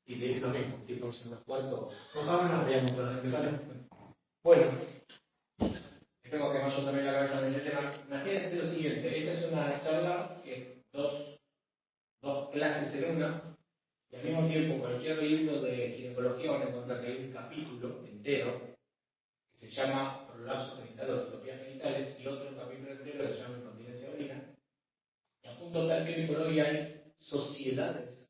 Y te digo lo mismo, tipo en los cuartos. Bueno, espero que vaya también la cabeza en este tema. Imagínense lo siguiente: esta es una charla que es dos clases en una, y al mismo tiempo cualquier libro de ginecología van a encontrar que hay un capítulo entero que se llama prolapso genital o distopías genitales y otro capítulo entero que se llama incontinencia urina. Y a punto tal que hoy por hoy hay sociedades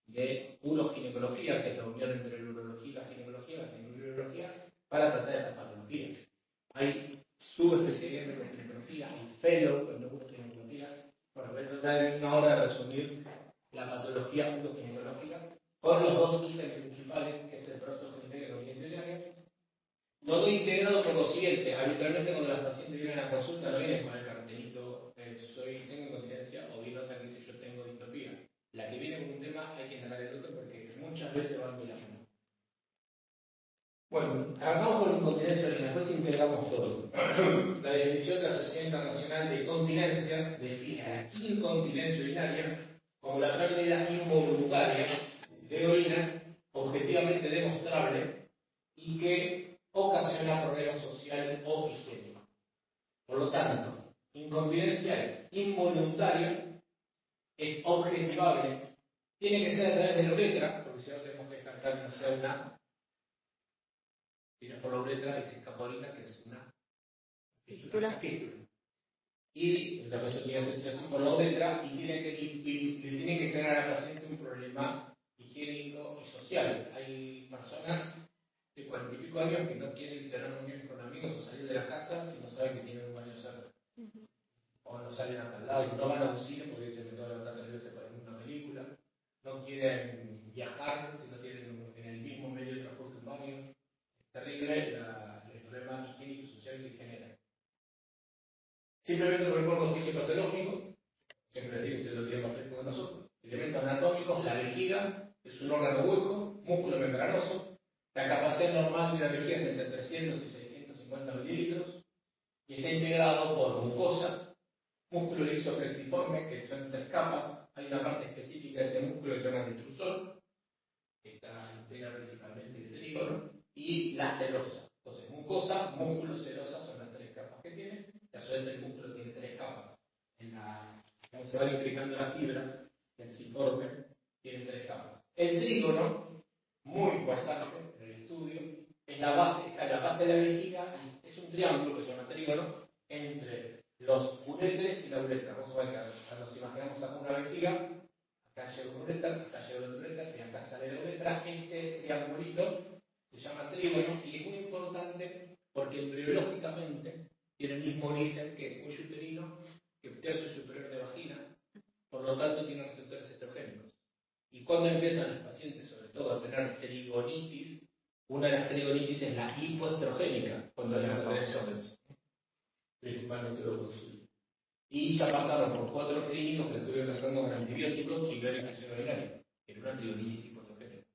de uroginecología, que es la unión entre la urología y la ginecología, para tratar estas patologías. Hay subespecialidades de uroginecología, hay fellow en uroginecología. Bueno, voy a tratar en una hora de resumir la patología uroginecológica con los dos ítems principales, que es el prolapso genital y la incontinencia urinaria. No lo he integrado por lo siguiente: habitualmente cuando las pacientes vienen a la consulta no vienen con el cartelito tengo incontinencia, o bien otra que dice yo tengo distopía. La que viene con un tema hay que indagar el otro porque muchas veces van de la mano. Bueno, arrancamos con la incontinencia urinaria, después integramos todo. La definición de la Sociedad Internacional de Incontinencia define a la incontinencia urinaria como la pérdida involuntaria de orina objetivamente demostrable y que ocasiona problemas sociales o higiénicos. Por lo tanto, incontinencia es involuntaria, es objetivable, tiene que ser a través de la uretra, porque si no tenemos que descartar que no sea una, sino por la uretra y se escapa orina, que es una fístula. Y esa persona tiene que ser por la uretra y tiene que generar al paciente un problema higiénico y social. Hay personas de 40 y pico años que no quieren tener reuniones con amigos o salir de la casa si no saben que tienen un baño cerca. O no salen a tal lado, no van a un cine porque se me tengo que levantar 3 veces para ver una película. No quieren viajar si no tienen en el mismo medio de transporte un baño. Es terrible el problema higiénico y social que genera. Simplemente por el cuerpo fisiopatológico, siempre les digo, ustedes lo tienen más fresco que nosotros. Elementos anatómicos: la vejiga es un órgano hueco, músculo membranoso. La capacidad normal de una vejiga es entre 300 y 650 mililitros y está integrado por mucosa, músculo liso flexiforme, que son 3 capas. Hay una parte específica de ese músculo que se llama detrusor, que integra principalmente el trígono, y la serosa. Entonces, mucosa, músculo, serosa son las 3 capas que tiene, y a su vez el músculo tiene 3 capas. Como se van implicando las fibras, el ciforme tiene 3 capas. El trígono, muy importante en el estudio, es la base, está en la base de la vejiga, y es un triángulo que se llama trígono entre los uretres y la uretra. Vamos a ver que nos imaginamos acá una vejiga, acá llega una uretra, acá llega la uretra y acá sale la uretra. Ese triangulito se llama trígono y es muy importante porque embriológicamente tiene el mismo origen que el cuello uterino, que el tercio superior de vagina, por lo tanto tiene receptores estrogénicos. Y cuando empiezan los pacientes, sobre todo, a tener trigonitis, una de las trigonitis es la hipoestrogénica, cuando hay hipotensión, principalmente lo consumo. Y ya pasaron por 4 clínicos que estuvieron tratando con antibióticos y no era infección urinaria, era una trigonitis hipoestrogénica.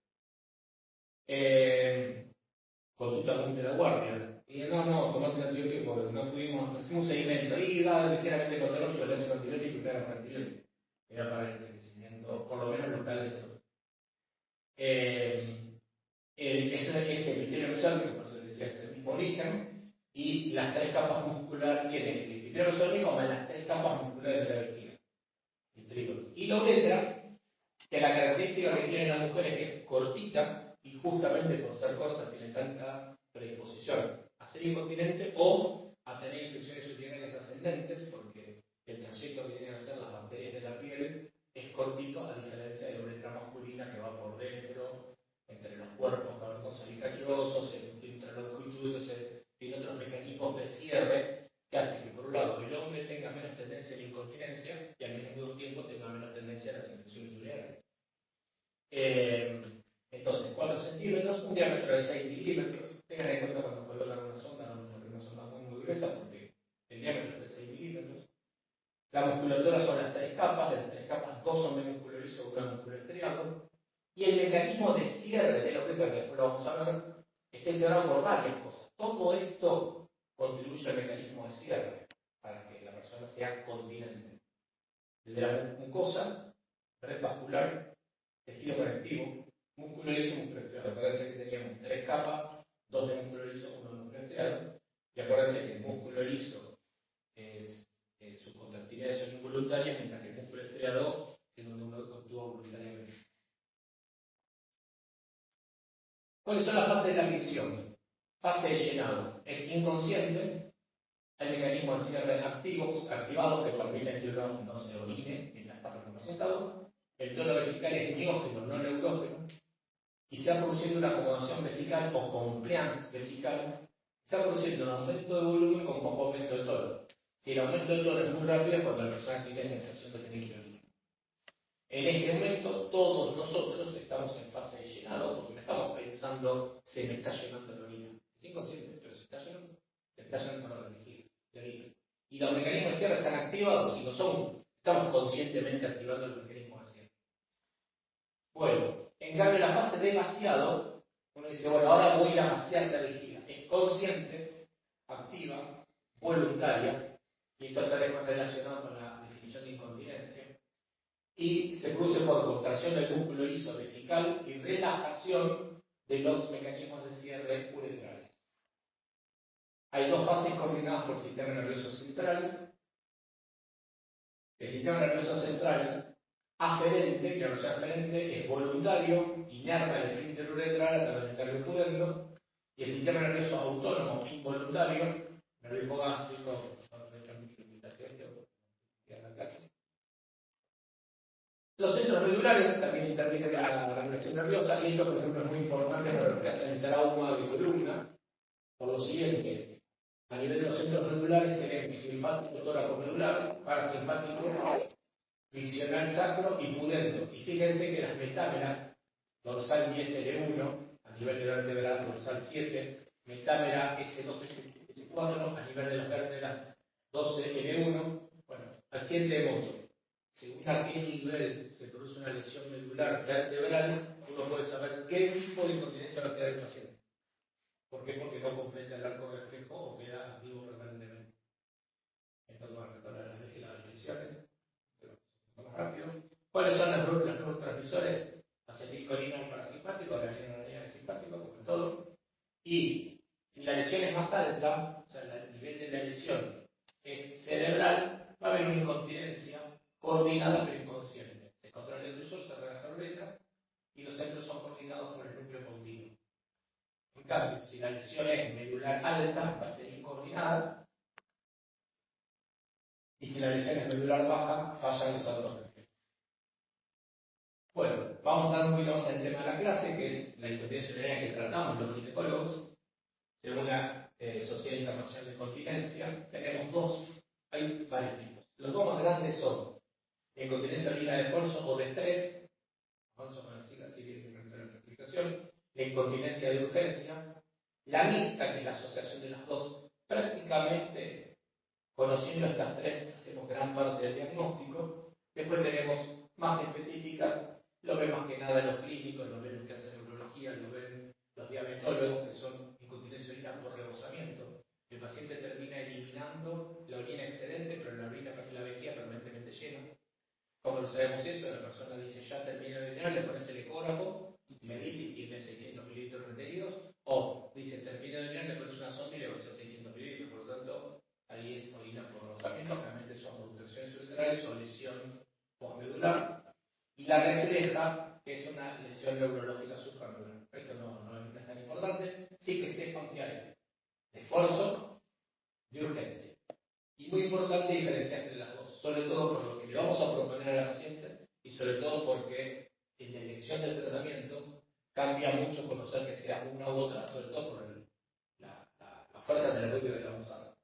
Consulta con de la guardia. Y no, tomate un antibiótico porque no pudimos, hacemos un seguimiento. Y va ligeramente patológico, le hace un antibiótico y trae un antibiótico. Era para el envejecimiento, por lo menos local de todo. Es el epitelio mesónico, por eso les decía, es el mismo origen, y las 3 capas musculares tienen el epitelio mesónico más las 3 capas musculares de la vejiga, el trígono. Y la uretra, que la característica que tiene la mujer es que es cortita, y justamente por ser corta tiene tanta predisposición a ser incontinente o a tener infecciones urinarias ascendentes, porque el trayecto que tienen que hacer las bacterias de la piel es cortito, a diferencia de la uretra masculina que va por dentro, entre los cuerpos cavernosos y cachosos, entre los longitudes, tiene otros mecanismos de cierre que hacen que, por un lado, el hombre tenga menos tendencia a la incontinencia y al mismo tiempo tenga menos tendencia a las infecciones urinarias. Entonces, 4 centímetros, un diámetro de 6 milímetros. Tengan en cuenta cuando colocan una sonda, no una sonda muy gruesa porque el diámetro es de 6 milímetros. La musculatura son las 3 capas, de las 3 capas 2 son de músculo liso, una músculo estriado. Y el mecanismo de cierre de la uretra, que después lo vamos a ver, está integrado por varias cosas. Todo esto contribuye al mecanismo de cierre, para que la persona ya sea continente. Desde la mucosa, red vascular, tejido conectivo, músculo liso y músculo estriado. Acuérdense que teníamos 3 capas, 2 de músculo liso, 1 de músculo estriado. Y acuérdense que el músculo liso es su contractilidad es involuntaria, mientras que el músculo estriado es donde uno actúa voluntariamente. ¿Cuáles son las fases de la micción? Fase de llenado. Es inconsciente. Hay mecanismos de cierre activados que permiten que uno no se orine mientras está representado. El tono vesical es miógeno, no neurógeno. Y se va produciendo una acomodación vesical o compliance vesical. Se va produciendo un aumento de volumen con poco aumento de tono. Si el aumento de tono es muy rápido, es cuando la persona tiene sensación de tener que orinar. En este momento, todos nosotros estamos en fase de llenado, porque no estamos pensando, se me está llenando la orina. Es inconsciente, pero se está llenando. Se está llenando para la vejiga, la orina. Y los mecanismos de cierre están activados y no son, estamos conscientemente activando los mecanismos de cierre. Bueno, en cambio, la fase de vaciado, uno dice, bueno, ahora voy a ir a vaciar la vejiga. Es consciente, activa, voluntaria, y esto está relacionado con la definición de incontinencia. Y se produce por contracción del músculo liso vesical y relajación de los mecanismos de cierre uretrales. Hay 2 fases coordinadas por el sistema nervioso central. El sistema nervioso central aferente, la nervioso aferente es voluntario, inerva el esfínter uretral a través del nervio pudendo, y el sistema nervioso autónomo involuntario, nervio hipogástrico, los centros medulares también intervienen en la regulación nerviosa, y esto, por ejemplo, es muy importante para lo que hace el trauma de columna, por lo siguiente: a nivel de los centros medulares tenemos simpático tóraco-medular, parasimpático, friccional sacro y pudendo. Y fíjense que las metámeras, dorsal 10L1, a nivel de la vértebra dorsal 7, metámera S2-S4, a nivel de las vértebras 12L1, bueno, paciente de moto. Según a qué nivel se produce una lesión medular vertebral, uno puede saber qué tipo de incontinencia va a tener el paciente. ¿Por qué? Porque no completa el arco reflejo o queda activo permanentemente. Entonces, bueno, retornar las lesiones, pero más rápido. ¿Cuáles son los neurotransmisores? Acetilcolina el parasimpático, la adrenalina el simpático, como en todo. Y si la lesión es más alta, o sea, el nivel de la lesión es cerebral, va a haber una incontinencia coordinada pero inconsciente. Se controla el difusor, se relaja la uretra y los centros son coordinados por el núcleo continuo. En cambio, si la lesión es medular alta, va a ser incoordinada, y si la lesión es medular baja, fallan los autorreflejos. Bueno, vamos dando un poquito más al tema de la clase, que es la incontinencia urinaria que tratamos los ginecólogos. Según la Sociedad Internacional de Continencia, tenemos 2, hay varios tipos. Los 2 más grandes son incontinencia urinaria de esfuerzo o de estrés, vamos con la sigla así viene dentro de la clasificación, la incontinencia de urgencia, la mixta, que es la asociación de las 2. Prácticamente, conociendo estas 3, hacemos gran parte del diagnóstico. Después tenemos más específicas, lo ven más que nada los clínicos, lo ven los que hacen neurología, lo ven los diabetólogos, que son incontinencia urinaria por rebosamiento. El paciente termina eliminando la orina excedente, pero la orina, la vejiga permanentemente llena. ¿Cómo lo sabemos eso? La persona dice, ya termina de orinar, le pones el ecógrafo, me dice si tiene 600 mililitros retenidos, o dice, termina de orinar, le pones una sonda y le va a hacer 600 mililitros, por lo tanto, ahí es orina por rebosamiento, realmente son obstrucciones uretrales o lesión postmedular. Y la refleja, que es una lesión neurológica supramedular. Esto no es tan importante, sí que sepan que hay esfuerzo de urgencia. Y muy importante diferenciar entre las 2, sobre todo por lo que le vamos a proponer a la paciente y sobre todo porque en la elección del tratamiento cambia mucho conocer que sea una u otra, sobre todo por la fuerza terapéutica que le vamos a dar.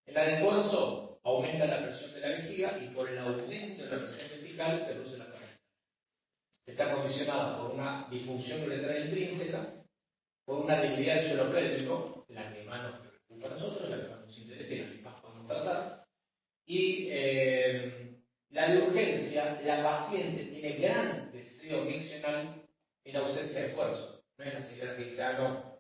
En la de esfuerzo aumenta la presión de la vejiga y por el aumento de la presión vesical se produce la caída. Está condicionada por una disfunción uretral intrínseca, por una debilidad del suelo pélvico, la que más nos preocupa a nosotros, la que más nos interesa y la que más podemos tratar. Y la de urgencia, la paciente tiene gran deseo miccional en ausencia de esfuerzo. No es la señora que dice, no,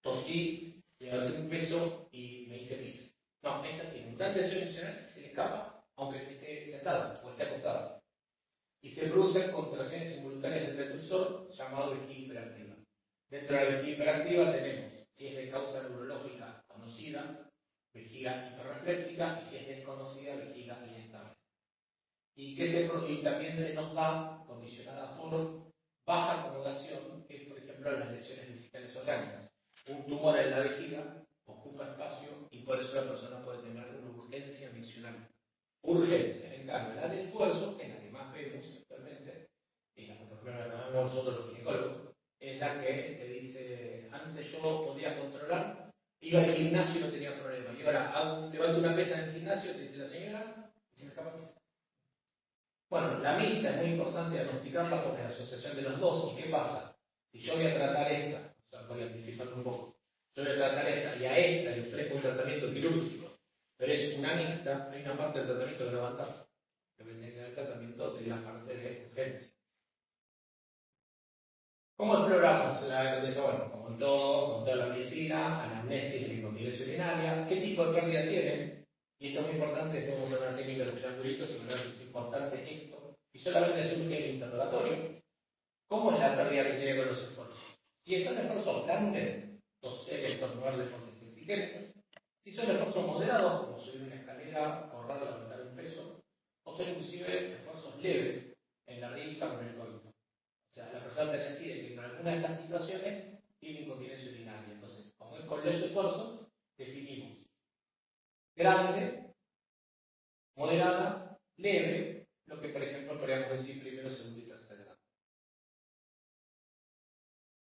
tosí, levanté un peso y me hice pis. No, esta tiene un gran tensión emocional y se le escapa, aunque esté sentada o esté acostada. Y se producen contracciones simultáneas del retrocesor llamado vejiga hiperactiva. Dentro de la vejiga hiperactiva tenemos, si es de causa neurológica conocida, vejiga hiperreflexica, y si es desconocida, vejiga inestable. Y también se nos va condicionada por baja acomodación, que es por ejemplo las lesiones vesicales orgánicas. Un tumor en la vejiga ocupa espacio y por eso la persona puede tener una urgencia miccional. Urgencia, en cambio, la de esfuerzo, que es la que más vemos actualmente, y la que por ejemplo la que más vemos nosotros los ginecólogos, es la que te dice, antes yo podía controlar, iba al gimnasio y no tenía problema, y ahora levanto una pesa en el gimnasio, te dice la señora, y se me escapa pesa. Bueno, la mixta es muy importante diagnosticarla porque la asociación de los dos, ¿y qué pasa? Si yo voy a tratar esta, o sea, voy a anticipar un poco, yo voy a tratar esta y a esta le ofrezco un tratamiento quirúrgico, pero es una mixta, hay una parte del tratamiento que no va a estar, que viene en el tratamiento de la parte de urgencia. ¿Cómo exploramos la urgencia? Bueno, como en todo, con toda la medicina, anamnesis de incontinencia urinaria, ¿qué tipo de pérdida tiene? Y esto es muy importante, podemos hablar de técnica de los triangulitos, y verdad que es importante esto, y solamente surge el interrogatorio. ¿Cómo es la pérdida que tiene con los esfuerzos? Si son esfuerzos grandes, toser, estornudar de formas exigentes, si son esfuerzos moderados, como subir una escalera, correr, levantar un peso, o son inclusive esfuerzos leves, en la risa o en el coito. O sea, la persona te refiere que en alguna de estas situaciones tiene incontinencia urinaria. Entonces, como es con los esfuerzos, definimos grande, moderada, leve, lo que por ejemplo podríamos decir primero, segundo y tercer grado.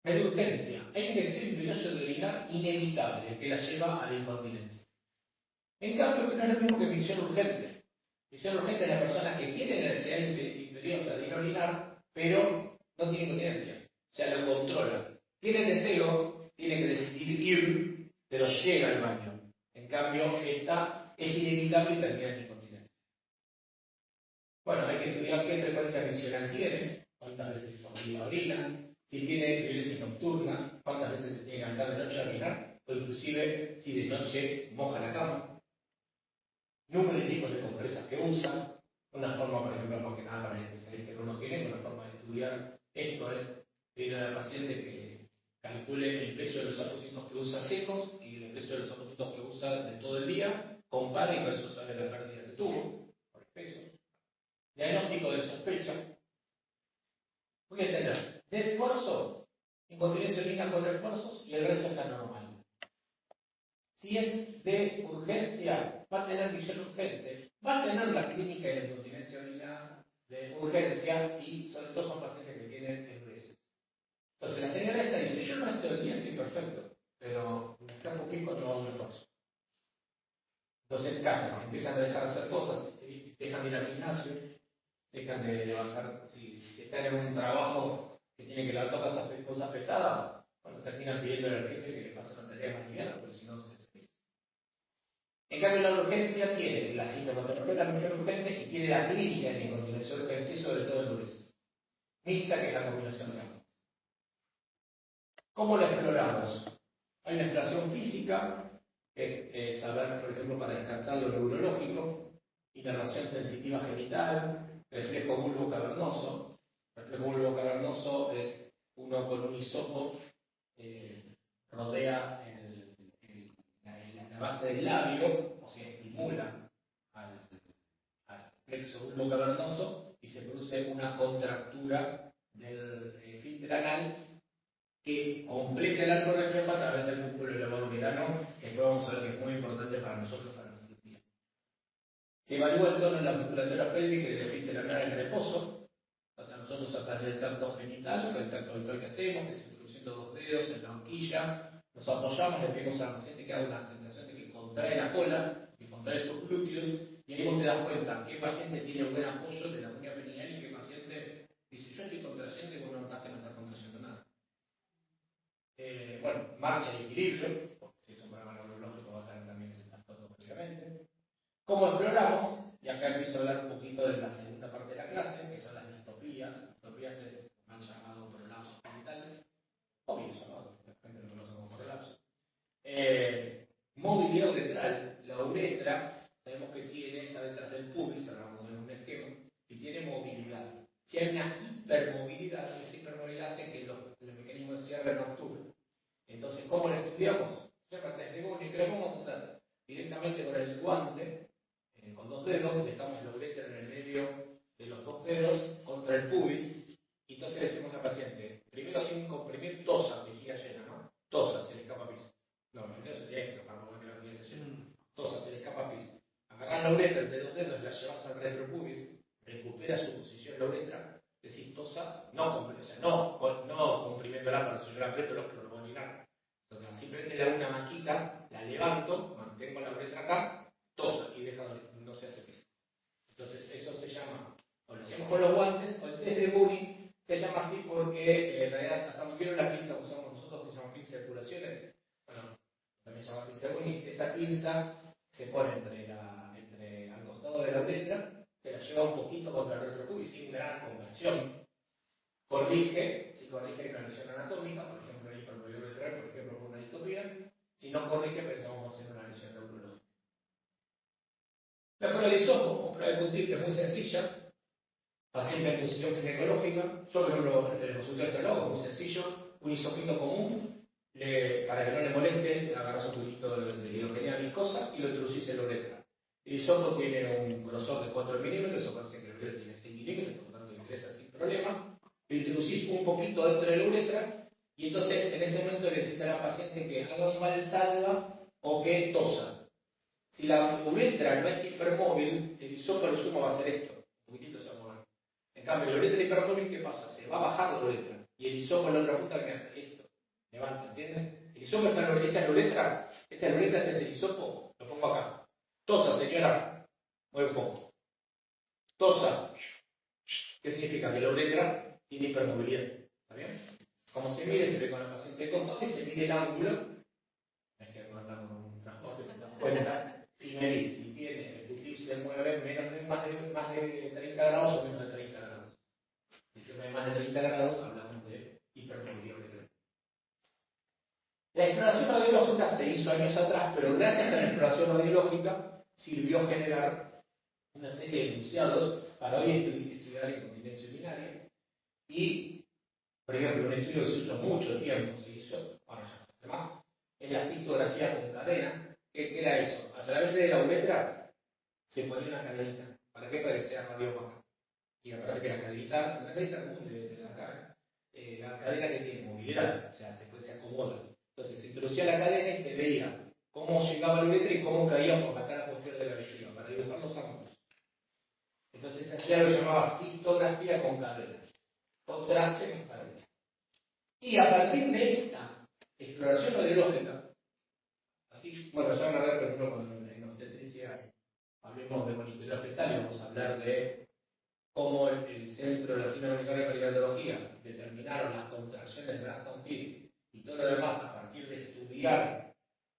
De urgencia, hay un deseo imperioso de orinar inevitable que la lleva a la incontinencia. En cambio, que no es lo mismo que micción urgente. Micción urgente es la persona que tiene necesidad imperiosa de ir a orinar, pero no tiene incontinencia. O sea, lo controla. Tiene deseo, tiene que decidir ir, pero llega al baño. En cambio, esta es inevitable y termina en incontinencia. Bueno, hay que estudiar qué frecuencia miccional tiene, cuántas veces por día orina, si tiene violencia nocturna, cuántas veces se tiene que levantar de noche a orinar, o inclusive si de noche moja la cama, número de tipos de compresas que usa, una forma, por ejemplo, más que nada para el especialista que uno tiene, una forma de estudiar esto es pedir a la paciente que calcule el peso de los apósitos que usa secos y el peso de los apósitos que usa de todo el día, compare y por eso sabe la pérdida que tuvo, por el peso. Diagnóstico de sospecha. Voy a tener de esfuerzo, incontinencia urina con refuerzos y el resto está normal. Si es de urgencia, va a tener micción urgente, va a tener la clínica de la incontinencia urina de urgencia y sobre todo son pacientes que tienen EBS. Entonces la señora esta dice, yo el resto del día estoy perfecto, pero me está un poquito no hago un esfuerzo. Entonces, ¿qué hacen? Empiezan a dejar de hacer cosas, dejan de ir al gimnasio, dejan de levantar, si están en un trabajo que tienen que levantar cosas pesadas, bueno, terminan pidiendo al jefe que le pase una tarea más liviana, porque si no se desespera. En cambio, la urgencia tiene la sintomatología de la micción urgente y tiene la clínica de la incontinencia urgente y sobre todo el URES. Mixta, que es la combinación de ambos. ¿Cómo la exploramos? Hay una exploración física, que es saber, por ejemplo, para descartar lo neurológico, inervación sensitiva genital, reflejo bulbo cavernoso. Reflejo bulbo cavernoso es uno con un hisopo rodea la base del labio, o sea, estimula al plexo bulbo cavernoso y se produce una contractura del esfínter anal que complete el arco reflejo a través del músculo elevador verano, que después vamos a ver que es muy importante para nosotros para la cirugía. Se evalúa el tono en la musculatura pélvica y del esfínter anal en reposo. O sea, nosotros a través del tacto genital, que es el tacto habitual que hacemos, que es introduciendo dos dedos en la horquilla, nos apoyamos, le pedimos al paciente que haga una sensación de que contrae la cola, que contrae sus glúteos, y ahí vos te das cuenta qué paciente tiene buen apoyo de la uña perineal y qué paciente dice, yo estoy contrayendo y vos no notás que no está contrayendo nada. Bueno, marcha y equilibrio, porque si es un programa neurológico va a tener también ese trastorno prácticamente. ¿Cómo exploramos? Y acá empiezo a hablar un poquito de la segunda parte de la clase, que son las distopías. Distopías es mal llamado prolapso genital, o bien llamado, la gente lo conoce como prolapso. Movilidad uretral, la uretra, sabemos que está detrás del pubis, ahora vamos a ver un esquema, y tiene movilidad. Si hay una hipermovilidad, esa hipermovilidad hace que los mecanismos de cierre no actúen. Entonces, ¿cómo lo estudiamos? Se llama test de Buni, pero ¿cómo vamos a hacer? Directamente con el guante, con dos dedos, dejamos la uretra en el medio de los dos dedos contra el pubis, y entonces le decimos al paciente, primero sin comprimir, tosa, vejiga llena, ¿no? Tosa, se le escapa pis. No, primero se tiene que escapar, no que la vejiga esté llena. Tosa, se le escapa pis. Agarrás la uretra entre dos dedos, la llevas al retropubis, recupera su posición la uretra, decís tosa, no comprimiéndola para eso yo la aprieto, pero no puedo ni nada. Entonces, simplemente le hago una maquita, la levanto, mantengo la uretra acá, tosa y deja, no se hace pis. Entonces, eso se llama, o lo hacemos con los guantes, o el test de Buni se llama así porque en realidad ¿vieron la pinza que usamos nosotros que se llama pinza de curaciones? Bueno, también se llama pinza de Buni. Esa pinza se pone al costado de la uretra, se la lleva un poquito contra el retropubis sin gran conversión. Si corrige una lesión anatómica, por ejemplo, una hipermovilidad uretral, por ejemplo, por una distopía. Si no corrige, pensamos en una lesión neurológica. La prueba de hisopo, o prueba de Kuntil, que es muy sencilla, paciente en posición ginecológica. Yo, por ejemplo, en el consultorio de lo hago muy sencillo, un hisopito común, para que no le moleste, agarras un poquito de hidrogenia viscosa y lo introducís en la uretra. El hisopo tiene un grosor de 4 milímetros, o parece que la uretra tiene 6 milímetros, por lo tanto ingresa sin problema. Lo introducís un poquito dentro de la uretra y entonces en ese momento le decís a la paciente que haga un valsalva o que tosa. Si la uretra no es hipermóvil, el hisopo lo sumo va a hacer esto, un poquitito se va a mover. En cambio, la uretra hipermóvil, ¿qué pasa? Se va a bajar la uretra y el hisopo en la otra punta que hace esto, levanta, ¿entienden? El hisopo está en la uretra, esta es la uretra, este es el hisopo, lo pongo acá. Tosa, señora, mueve un poco. Tosa, ¿qué significa? Que la uretra tiene hipermovilidad, ¿está bien? Como se mide, se ve con el paciente con todo y se mide el ángulo. Es que no anda con un transporte, te das cuenta. Y me dice, si tiene, el tip se mueve más de 30 grados o menos de 30 grados. Si se mueve más de 30 grados, hablamos de hipermovilidad uretral. La exploración radiológica se hizo años atrás, pero gracias a la exploración radiológica sirvió generar una serie de enunciados para hoy estudiar incontinencia urinaria. Y, por ejemplo, un estudio que se hizo mucho tiempo, ahora ya no se hace más, es la cistografía con cadena. ¿Qué era eso? A través de la uretra se ponía una cadenita. ¿Para qué? Para que sea radiópaca. Y aparte que la cadenita común de acá, la cadena que tiene movilidad, o sea, se acomoda. Entonces se introducía la cadena y se veía cómo llegaba la uretra y cómo caía por la cara posterior de la vejiga, para dibujar los ángulos. Entonces esa lo llamaba cistografía con cadena. Contraste con cadena. Y a partir de esta exploración radiológica, así, bueno, ya van a ver, por ejemplo, cuando en obstetricia hablemos de monitoreo fetal y vamos a hablar de cómo el Centro Latinoamericano de Periodontología determinaron las contracciones de Braxton Hicks y todo lo demás a partir de estudiar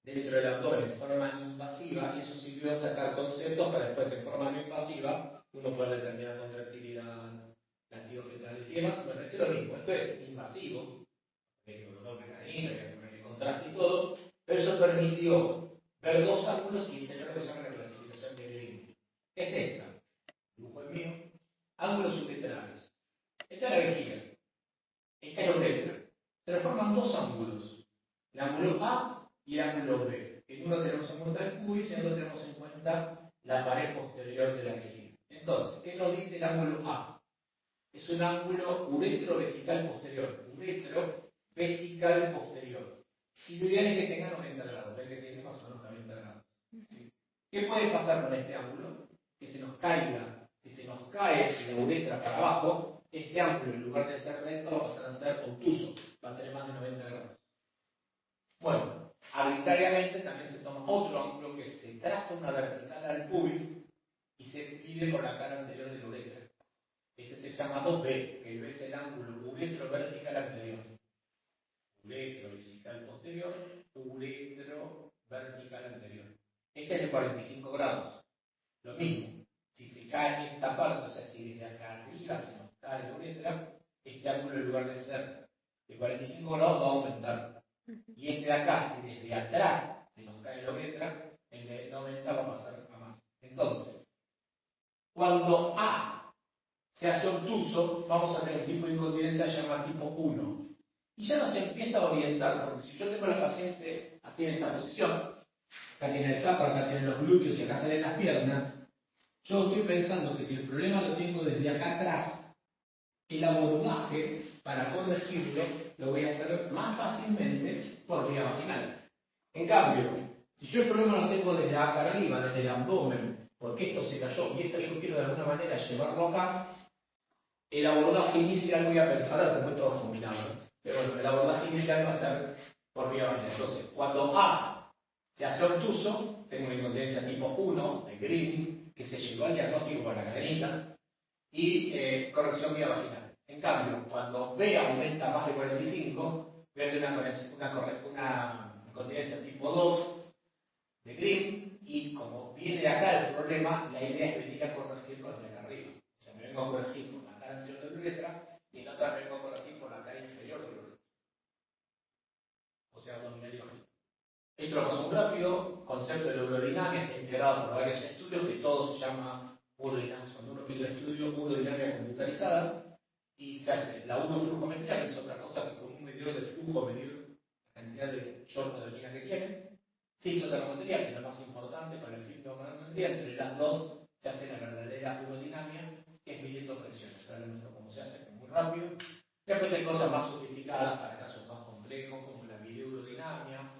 dentro del abdomen de forma invasiva, y eso sirvió a sacar conceptos para después en forma no invasiva uno poder determinar contractilidad, latidos fetales y demás. Bueno, esto es lo mismo, esto es invasivo, hay que colocar una cadena, hay que poner el contraste y todo, pero eso permitió ver dos ángulos y tener lo que se llama la clasificación de Green. Es esta, dibujo el mío, ángulos uretrales. Esta es la vejiga, esta es la uretra. Se nos forman dos ángulos, el ángulo A y el ángulo B. En uno tenemos en cuenta el pubis y en otro tenemos en cuenta la pared posterior de la vejiga. Entonces, ¿qué nos dice el ángulo A? Es un ángulo uretrovesical posterior. Uretrovesical posterior. Y lo ideal es que tenga 90 grados, el que tiene más o menos 90 grados. ¿Qué puede pasar con este ángulo? Que se nos caiga, si se nos cae la uretra para abajo, este ángulo en lugar de ser recto va a pasar a ser obtuso, va a tener más de 90 grados. Bueno, arbitrariamente también se toma otro ángulo que se traza una vertical al pubis y se divide por la cara anterior de la uretra. Este se llama 2B, que el B es el ángulo uretrovertical anterior. Uretrovesical posterior, uretrovertical anterior. Este es de 45 grados. Lo mismo, si se cae esta parte, o sea, si desde acá arriba se nos cae la uretra, este ángulo en lugar de ser de 45 grados va a aumentar. Y este de acá, si desde atrás se nos cae la uretra, no 90 va a pasar a más. Entonces, cuando A se hace obtuso, vamos a tener un tipo de incontinencia llamado tipo 1. Y ya nos empieza a orientar, porque si yo tengo a la paciente así en esta posición, acá tiene el sacro, acá tiene los glúteos y acá salen las piernas, yo estoy pensando que si el problema lo tengo desde acá atrás, el abordaje para corregirlo lo voy a hacer más fácilmente por vía vaginal. En cambio, si yo el problema lo tengo desde acá arriba, desde el abdomen, porque esto se cayó y esto yo quiero de alguna manera llevarlo acá, el abordaje inicial voy a pensar, ahora después todo combinado, pero bueno, el abordaje inicial va a ser por vía vaginal. Entonces, cuando A se hace obtuso, tengo una incontinencia tipo 1 de Green, que se llegó al diagnóstico con la cadenita, y corrección vía vaginal. En cambio, cuando B aumenta más de 45, voy a tener una incontinencia tipo 2 de Green, y como viene acá el problema, la idea es venir a corregir con el de acá arriba. O sea, me vengo a corregir con la cara anterior de la uretra y en otra me vengo a corregir con la cara inferior de la uretra. O sea, abdominal y vaginal. Esto lo paso muy rápido, concepto de la urodinamia, está integrado por varios estudios, que todo se llama urodinamia. Cuando uno pide el estudio, urodinamia computarizada, y se hace la uroflujometría, que es otra cosa que con un medidor de flujo medir la cantidad de chorro de orina que tiene, ciclotermometría, que es la más importante, con el filmatometría, entre las dos se hace la verdadera urodinamia, que es midiendo presiones. Ahora muestro cómo se hace, que es muy rápido. Después hay cosas más sofisticadas para casos más complejos, como la videourodinamia,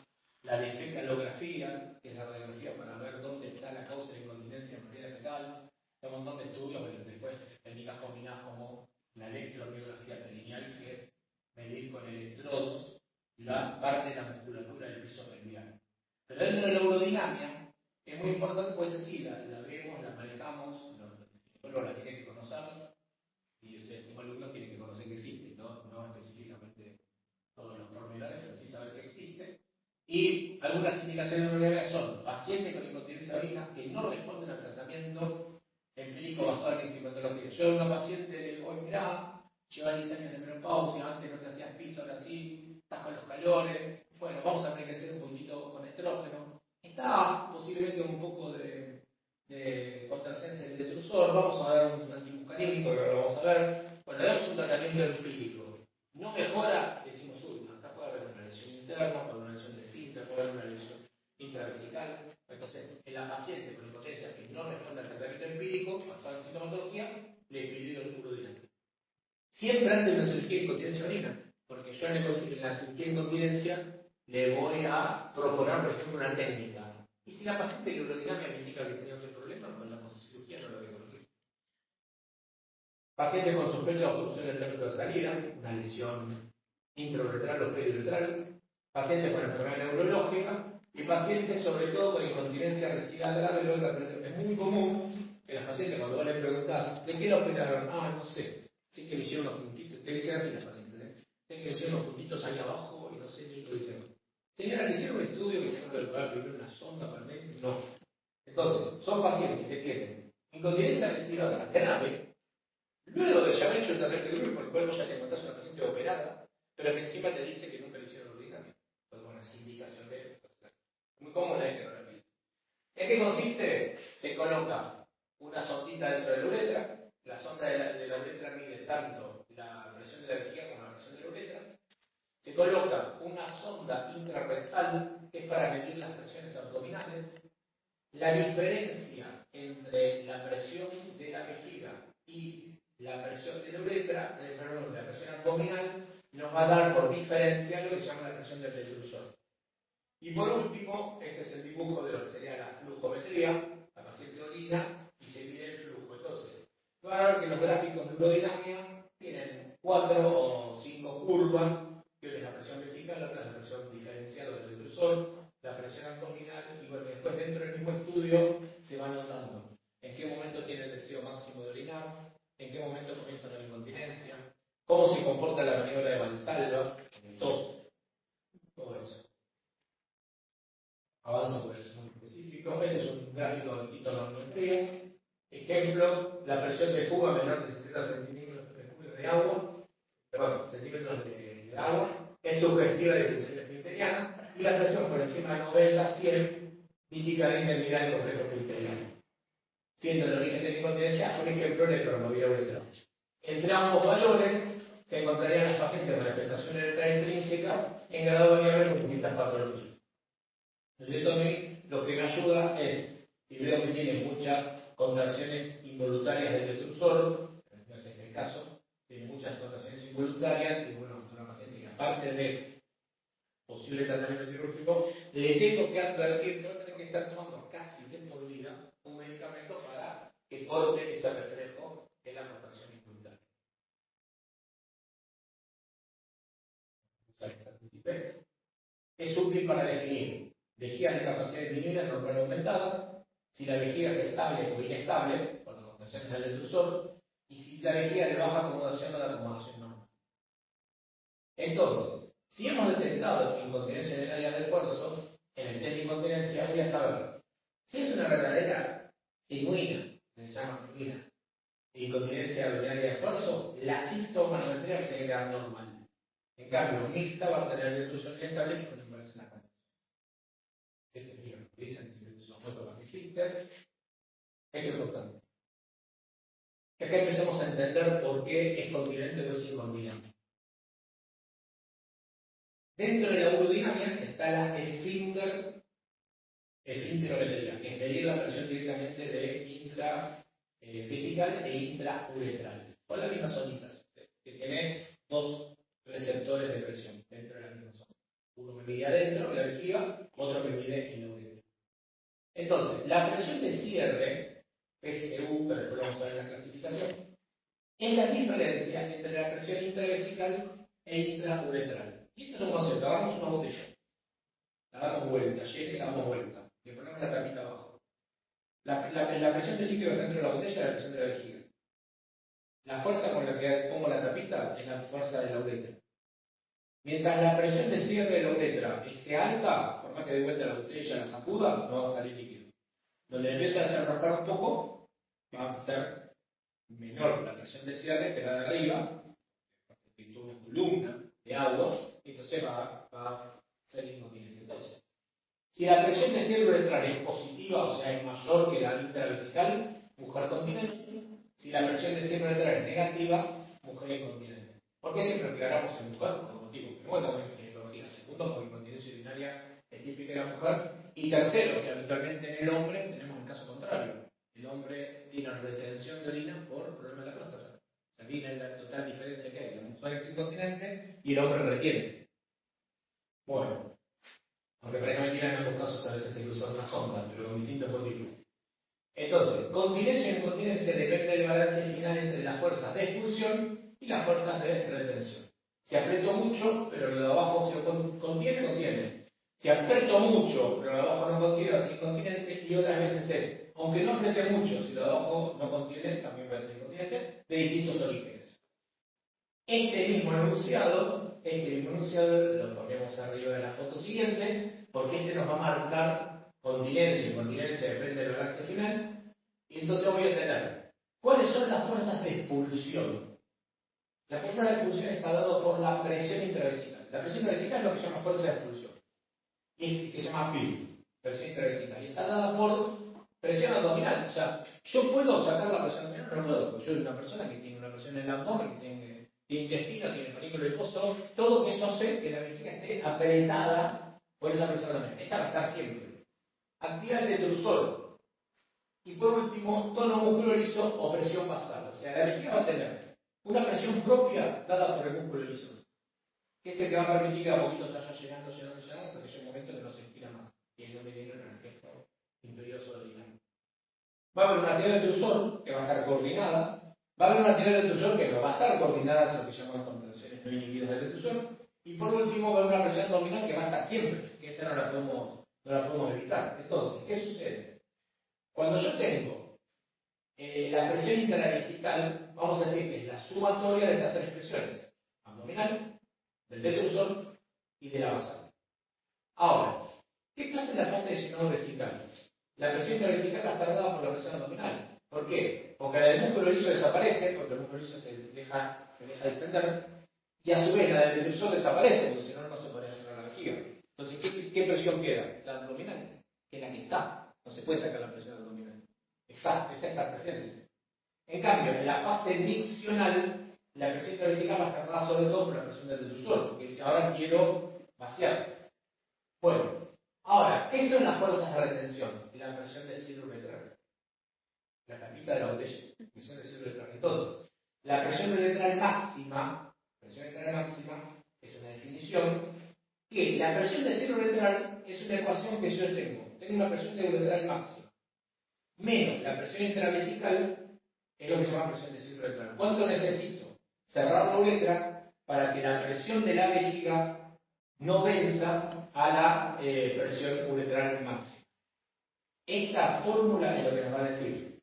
la defecalografía, que es la radiografía para ver dónde está la causa de incontinencia en materia fecal. Hay un montón de estudios, pero después técnicas combinadas como la electromiografía perineal, que es medir con electrodos la parte de la musculatura del piso pelviano. Pero dentro de la urodinamia es muy importante, pues así, la vemos, la manejamos, los psicólogos la tienen que conocer, y ustedes como alumnos tienen que conocer que existe, no específicamente todos los pormenores, pero sí saber que existe. Y algunas indicaciones de urodinamia son pacientes con incontinencia de orina que no responden al tratamiento empírico basado en sintomatología. Yo a una paciente le digo, mirá, llevas 10 años de menopausia, antes no te hacías piso, ahora sí, estás con los calores, bueno, vamos a enriquecer un poquito con estrógeno, estás posiblemente con un poco de contracciones del detrusor, vamos a dar un antimuscarínico, lo vamos a ver, bueno, le damos un tratamiento empírico, no mejora, decimos, uy, acá puede haber una lesión interna, puede haber una lesión de esfínter, puede haber una lesión intravesical. Entonces, en la paciente con impotencia que no responde al tratamiento empírico, basado en sintomatología, le pidió el urodinamia. Siempre antes de una cirugía de incontinencia de orina, porque yo en la cirugía de incontinencia le voy a proponer, por ejemplo, una técnica. Y si la paciente de urodinamia me indica que tenía otro problema, con la posicirugía no lo voy a corregir. Pacientes con sospecha de obstrucción del tracto de salida, una lesión intrauretral o periuretral, pacientes con enfermedad neurológica y pacientes sobre todo con incontinencia residual grave. Es muy común que las pacientes cuando vos les preguntás, ¿de qué la operaron? Ah, no sé, sé que le hicieron unos puntitos, te dicen así las pacientes, sé que le hicieron unos puntitos ahí abajo y no sé ni lo hicieron. Señora, ¿le hicieron un estudio que tengo que colocar primero una sonda para mí? No. Entonces, son pacientes que tienen incontinencia residual grave, luego de ya haber hecho el tratamiento de grupo, por el cual vos ya te encontrás una paciente operada, pero que encima te dice que nunca le hicieron urodinamia. Entonces, bueno, es indicación de eso. Muy común la ecografía. ¿En qué consiste? Se coloca una sondita dentro de la uretra, la sonda de la uretra mide tanto la presión de la vejiga como la presión de la uretra, se coloca una sonda intrarrectal, que es para medir las presiones abdominales. La diferencia entre la presión de la vejiga y la presión de la uretra, la presión abdominal, nos va a dar por diferencia lo que se llama la presión del detrusor. Y por último, este es el dibujo de lo que sería la flujometría, la paciente orina y se mide el flujo. Entonces, van a ver que los gráficos de urodinamia tienen 4 o 5 curvas, que una es la presión vesical, la otra es la presión diferencial del detrusor, la presión abdominal, y bueno, después dentro del mismo estudio se va notando en qué momento tiene el deseo máximo de orinar, en qué momento comienza la incontinencia, cómo se comporta la maniobra de Valsalva, todo eso. Avanzo porque es muy específico. Este es un gráfico de citonormetría. Ejemplo, la presión de fuga menor de 70 centímetros de agua, centímetros de agua, es subjetiva de distribución esfinteriana, y la presión por encima de 90, 100, típicamente mirar el complejo peritoneal. Siendo el origen de la incontinencia, por ejemplo, en el pronovía uretral. Entre ambos valores se encontrarían las pacientes con afectación uretral intrínseca en grado variable con distintas patologías. Entonces, lo que me ayuda es, si veo que tiene muchas contracciones involuntarias del detrusor, no es este el caso, tiene muchas contracciones involuntarias, y bueno, es una paciente que aparte de posible tratamiento quirúrgico, le tengo que advertir que va a tener que estar tomando casi de por vida un medicamento para que corte ese reflejo de la contracción involuntaria. Es útil para definir vejigas de capacidad disminuida normal aumentada, si la vejiga es estable o inestable, por las contracciones del detrusor, y si la vejiga es de baja acomodación o de acomodación normal. Entonces, si hemos detectado incontinencia urinaria de esfuerzo, en el test de incontinencia voy a saber si es una verdadera genuina, se llama genuina, incontinencia urinaria de esfuerzo, la citomanometría me tiene que dar normal. En cambio, mixta va a tener el detrusor inestable y no parece la contracción. Este es lo que dicen, si los fotos que existen. Esto es importante. Acá empezamos a entender por qué es continente o es incontinente. Dentro de la urodinamia está la esfínterometría, que es medir la presión directamente de intrafisical e intrauretral. Con las mismas zonitas, que tiene dos receptores de presión dentro de la misma zona. Uno me mide adentro de la vejiga, otro me mide en la uretra. Entonces, la presión de cierre, PSU, pero después vamos a ver la clasificación, es la diferencia entre la presión intravesical e intrauretral. Y esto es un concepto, agarramos una botella, la damos vuelta, llena y la damos vuelta, le ponemos la tapita abajo. La presión del líquido dentro de la botella es la presión de la vejiga. La fuerza con la que pongo la tapita es la fuerza de la uretra. Mientras la presión de cierre de la uretra esté alta, por más que dé vuelta la botella, la sacuda, no va a salir líquido. Donde empiezo a desenroscar un poco, va a ser menor la presión de cierre que la de arriba, porque es una columna de agua, y entonces va a ser incontinente. Entonces, si la presión de cierre uretral es positiva, o sea, es mayor que la intravesical, mujer continente. Si la presión de cierre uretral es negativa, mujer incontinente. ¿Por qué siempre aclaramos en mujer? Por motivos que bueno, en ginecología. Segundo, porque incontinencia urinaria es típica de la mujer. Y tercero, que habitualmente en el hombre tenemos el caso contrario. El hombre tiene retención de orina por problemas de la próstata. O sea, viene la total diferencia que hay. La mujer es incontinente y el hombre retiene. Bueno, aunque parece mentira, en ambos casos a veces se usa una sonda, pero con distintos motivos. Entonces, continencia y incontinencia depende del balance final entre las fuerzas de expulsión y las fuerzas de retención. Si aprieto mucho, pero lo de abajo se lo contiene, contiene. Si aprieto mucho, pero lo de abajo no contiene, va a ser incontinente. Y otras veces es, aunque no apriete mucho, si lo de abajo no contiene, también va a ser incontinente, de distintos orígenes. Este mismo enunciado lo ponemos arriba de la foto siguiente, porque este nos va a marcar continencia. Incontinencia depende del balance final. Y entonces voy a tener, ¿cuáles son las fuerzas de expulsión? La fuerza de expulsión está dada por la presión intravesical. La presión intravesical es lo que se llama fuerza de expulsión. Y que se llama PIB, presión intravesical. Y está dada por presión abdominal. O sea, ¿yo puedo sacar la presión abdominal? No puedo, porque yo soy una persona que tiene una presión en el abdomen, que tiene intestino, tiene panículo liposo, todo eso hace que la vejiga esté apretada por esa presión abdominal. Esa va a estar siempre. Activa el detrusor. Y por último, tono músculo liso o presión basal. O sea, la vejiga va a tener una presión propia dada por el músculo liso, que es el que va a permitir que a poquito se vaya llenando, hasta que llegue un momento que no se estira más. Y es donde viene el reflejo imperioso del dinamo. Va a haber una actividad del detrusor que va a estar coordinada. Va a haber una actividad del detrusor que no va a estar coordinada, es lo que llaman contracciones no inhibidas del detrusor. Y por último, va a haber una presión abdominal que va a estar siempre, que esa no la podemos evitar. Entonces, ¿qué sucede? Cuando yo tengo la presión intravesical, vamos a decir que es la sumatoria de estas tres presiones: abdominal, del detrusor y de la basal. Ahora, ¿qué pasa en la fase de llenado vesical? La presión intravesical va a estar dada por la presión abdominal. ¿Por qué? Porque la del músculo liso desaparece, porque el músculo liso se deja distender, y a su vez la del detrusor desaparece, porque si no, no se podría llenar la vejiga. Entonces, ¿qué presión queda? La abdominal, que es la que está está. No se puede sacar la presión abdominal. Esa está presente. En cambio, en la fase miccional, la presión intravesical va a estar dada sobre todo por la presión del detrusor, porque si ahora quiero vaciar. Bueno, ahora, ¿qué son las fuerzas de retención? La presión del cilindro uretral. La tapita de la botella. Presión del cilindro uretral. Entonces, la presión uretral máxima es una definición que la presión del cilindro uretral es una ecuación que yo tengo. Tengo una presión de uretral máxima menos la presión intravesical es lo que se llama presión del cilindro uretral. ¿Cuánto necesito? Cerrar la uretra para que la presión de la vejiga no venza a la presión uretral máxima. Esta fórmula es lo que nos va a decir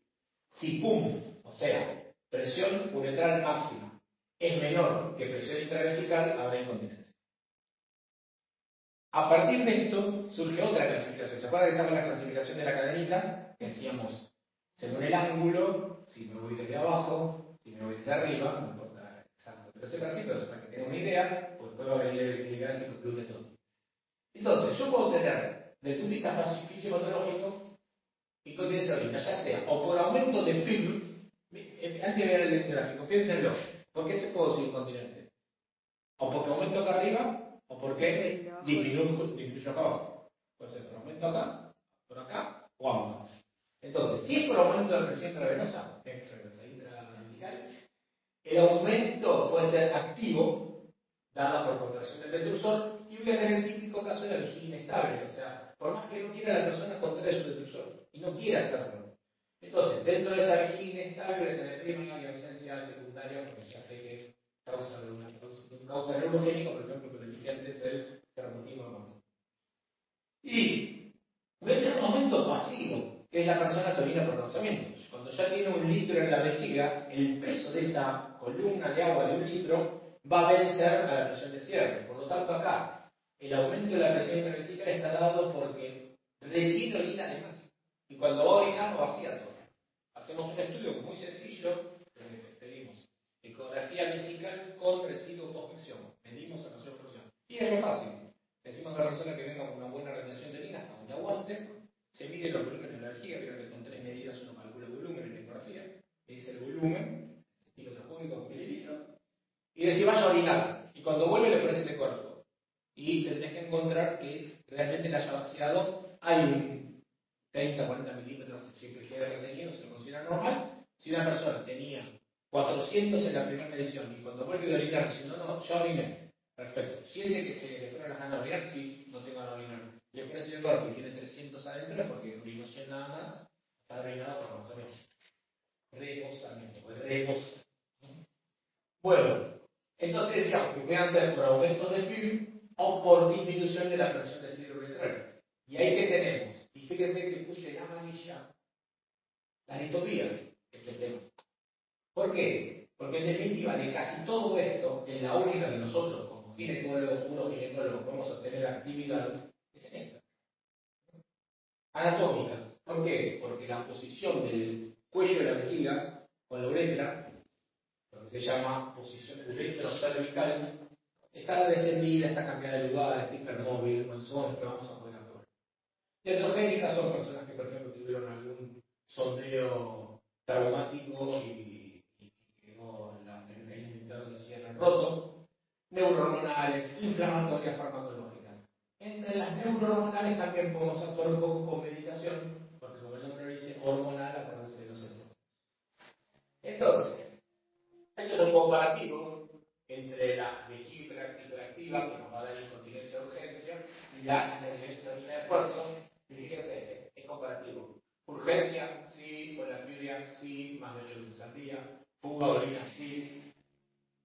si PUM, o sea, presión uretral máxima, es menor que presión intravesical, habrá incontinencia. A partir de esto surge otra clasificación. ¿Se acuerdan que estaba en la clasificación de la cadenita? Que decíamos, según el ángulo, si me voy desde abajo, si me voy desde arriba, no importa exacto, pero sepa así, pero para que tenga una idea, pues puedo venir el gráfico que incluye todo. Entonces, yo puedo tener, desde un punto de vista fisiopatológico, incontinencia urinaria, ya sea o por aumento de PIB, antes de ver el gráfico, piénsenlo, ¿por qué se puede ser incontinente? O porque aumento acá arriba, o porque disminuyo acá abajo. Puede ser por aumento acá, por acá, o ambas. Entonces, si es por aumento de la presión intravenosa, intravesical, el aumento puede ser activo, dado por contracción del detrusor, y voy a tener el típico caso de la vejiga inestable. O sea, por más que no quiera la persona contraer su detrusor, y no quiere hacerlo. Entonces, dentro de esa vejiga inestable, voy a tener primaria, ausencia, secundaria, porque ya sé que es causa neurogénica, por ejemplo, que le dije antes, el traumatismo hematomático. Y voy a tener un aumento pasivo, que es la persona que orina por lanzamiento. Cuando ya tiene 1 litro en la vejiga, el peso de esa columna de agua de 1 litro va a vencer a la presión de cierre. Por lo tanto, acá, el aumento de la presión intravesical está dado porque retiene orina de más. Y cuando va a orinar, no vacía todo. Hacemos un estudio muy sencillo, donde pedimos ecografía vesical con residuo post-micción. Medimos a la presión. Y es muy fácil. Decimos a la persona que venga con una buena retención de orina hasta donde aguante, se mide los volúmenes de la vejiga, vieron que con 3 medidas uno calcula el volumen en la ecografía, me dice el volumen, centímetros cúbicos, mililitros, y dice vaya a orinar, y cuando vuelve le pones el ecógrafo, y tendrás que encontrar que realmente le haya vaciado, hay un 30-40 milímetros que siempre queda retenido, se lo considera normal. Si una persona tenía 400 en la primera medición y cuando vuelve a orinar dice no, ya oriné, perfecto. Siente que se le fueron las ganas de orinar, sí, no tengo ganas de orinar. Le pones el cuerpo y tiene 300 adentro porque orinó sin nada, está orinado por avanzamiento. Reposamiento. Bueno, entonces decíamos que pueden ser por aumentos del PIB o por disminución de la presión del cilindro uretral. Y ahí que tenemos, y fíjense que puse en amarilla las distopías, es el tema. ¿Por qué? Porque en definitiva de casi todo esto, en la única que nosotros como ginecólogos, uroginecólogos, vamos a tener actividad, es en esta. Anatómicas. ¿Por qué? Porque la posición del cuello de la vejiga con la uretra, lo que se llama posición uretrocervical, está descendida, está cambiada de lugar, está hipermóvil, con zonas que vamos a poder actuar. Heterogénicas son personas que, por ejemplo, tuvieron algún sondeo traumático y quedó el mecanismo interno de cierre roto. Neurohormonales, inflamatorias, farmacológicas. Entre las neurohormonales también podemos actuar un poco con medicación, porque como el nombre dice hormonal, acuérdense de los estrógenos. Entonces, esto es un comparativo entre la vejiga hiperactiva, que nos va a dar incontinencia de urgencia, y la incontinencia de esfuerzo. Y fíjense, es comparativo. Urgencia, sí, poliacuria, sí, más de 8 veces al día. Fuga, orina, sí.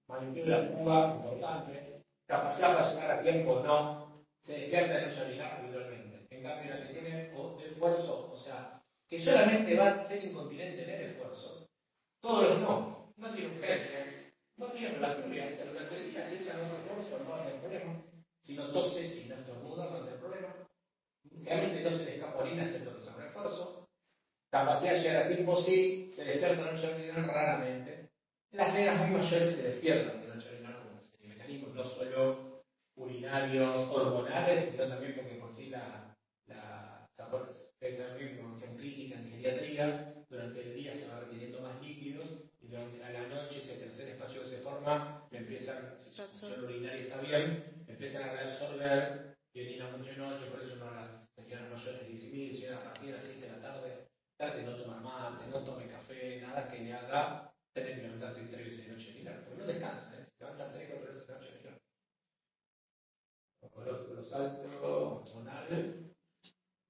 Magnitud de la fuga, importante. Capacidad para llegar a tiempo, no. Se despierta de noche a orinar habitualmente. En cambio, la que tiene esfuerzo, o sea, que solamente va a ser incontinente en el esfuerzo, todos los no tiene urgencia, no tiene placuria, o sea, lo que acredita si ella no hace esfuerzo no va a tener problema. Si no tose, si no estornuda, no va a tener problema. Realmente no se le escapa orina, excepto que se hace esfuerzo. Capacidad de llegar a tiempo, sí, se despierta de noche a orinar raramente. Las cenas muy mayores se despiertan de noche a orinar con una serie de mecanismos, no solo urinarios, hormonales, sino también porque por sí ustedes saben que con clínica en geriatría, durante el día se va reteniendo más líquidos y durante a la noche ese tercer espacio que se forma, empiezan, si su función urinaria está bien, empiezan a reabsorber y orina mucho de noche, por eso no las señoras mayores dicen, mire, si a partir de las 7 de la tarde, trate de no tomar mate, no tome café, nada que le haga tener que levantarse 3 veces de noche a orinar, porque no descansa, se levantan 3 o 4 veces de noche a orinar. Los saltos,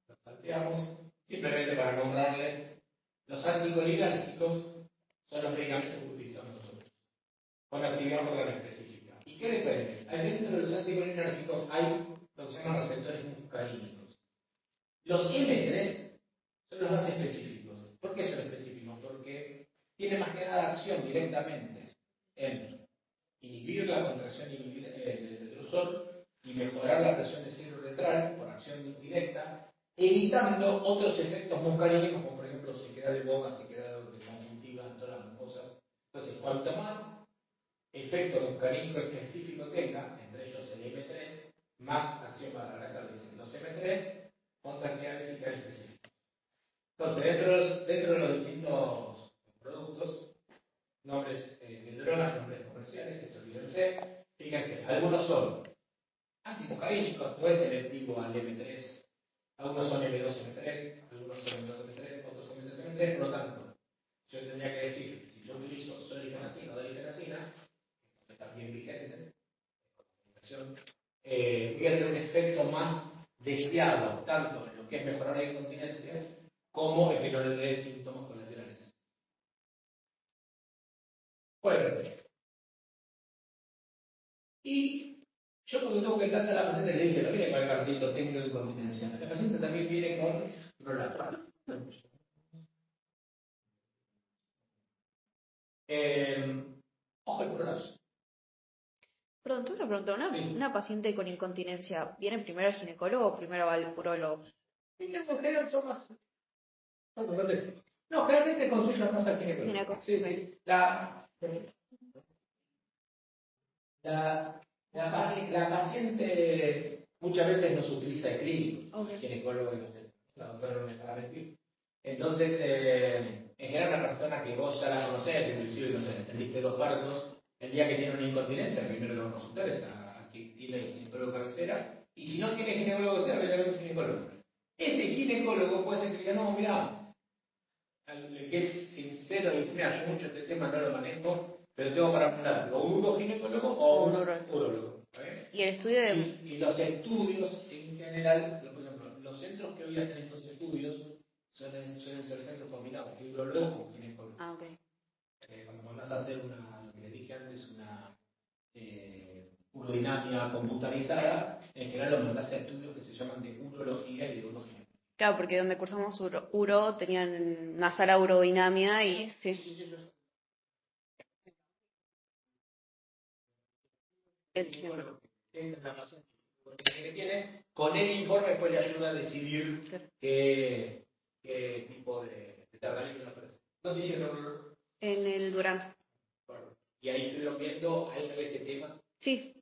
los salteamos, simplemente para nombrarles, los anticolinérgicos son los medicamentos que utilizamos nosotros, con actividad hormonal específica. ¿Y qué depende? Dentro de los anticolinérgicos hay lo que se llaman receptores muscarínicos. Los M3 son los más específicos. ¿Por qué son específicos? Porque tienen más que nada acción directamente en inhibir la contracción del grosor y mejorar la presión de cerebro-retral por acción directa, evitando otros efectos muscarínicos, como por ejemplo sequedad de boca, sequedad de conjuntiva, todas las mucosas. Entonces, cuanto más efecto muscarínico específico tenga, entre ellos el M3, más acción va a dar. Los M3 contractividad vesical específicos. Entonces, dentro de los distintos productos, nombres de drogas, nombres comerciales, esto fíjense, algunos son antimuscarínicos, no es selectivo al M3, algunos son M2M3, algunos son M2M3, otros son M3M3, por lo tanto, yo tendría que decir, si yo utilizo solifenacina o dalifenacina, que están bien vigentes, voy a tener un efecto más deseado, tanto en lo que es mejorar la incontinencia, como en que no le dé síntomas colaterales. Bueno, y yo cuando tengo que tratar a la paciente le dije, no viene con el cartito técnico de incontinencia, la paciente también viene con prolapso. Ojo el prolapso. Perdón, tengo una pregunta. ¿Una paciente con incontinencia viene primero al ginecólogo o primero va al urólogo? No, generalmente consulta más al ginecólogo. Sí. La paciente muchas veces no se utiliza de clínico, el ginecólogo y la doctora no me está a mentir. Entonces, en general una persona que vos ya la conocés, inclusive no sé, entendiste 2 partos, el día que tiene una incontinencia, primero lo va a consultar es a quien tiene el ginecólogo cabecera, y si no tiene ginecólogo cabecera, le da un ginecólogo. Ese ginecólogo puede ser que diga, no, mira, el que es sincero y dice, mira, yo mucho este tema no lo manejo, pero tengo para apuntar o un uroginecólogo o un urólogo. Y el estudio de... Y los estudios, en general, por ejemplo, los centros que hoy hacen estos estudios suelen ser centros combinados, urólogo con ginecólogo. Ah, ok. Cuando mandas a hacer lo que les dije antes, una urodinamia computarizada, en general lo mandas a estudios que se llaman de urología y de uroginecología. Claro, porque donde cursamos uro tenían una sala urodinamia y... Sí. Que tiene, con el informe después le ayuda a decidir qué tipo de tratamiento le ofrece. ¿Dónde hicieron? En el Durán. Y ahí estuvieron viendo algo de este tema. Sí.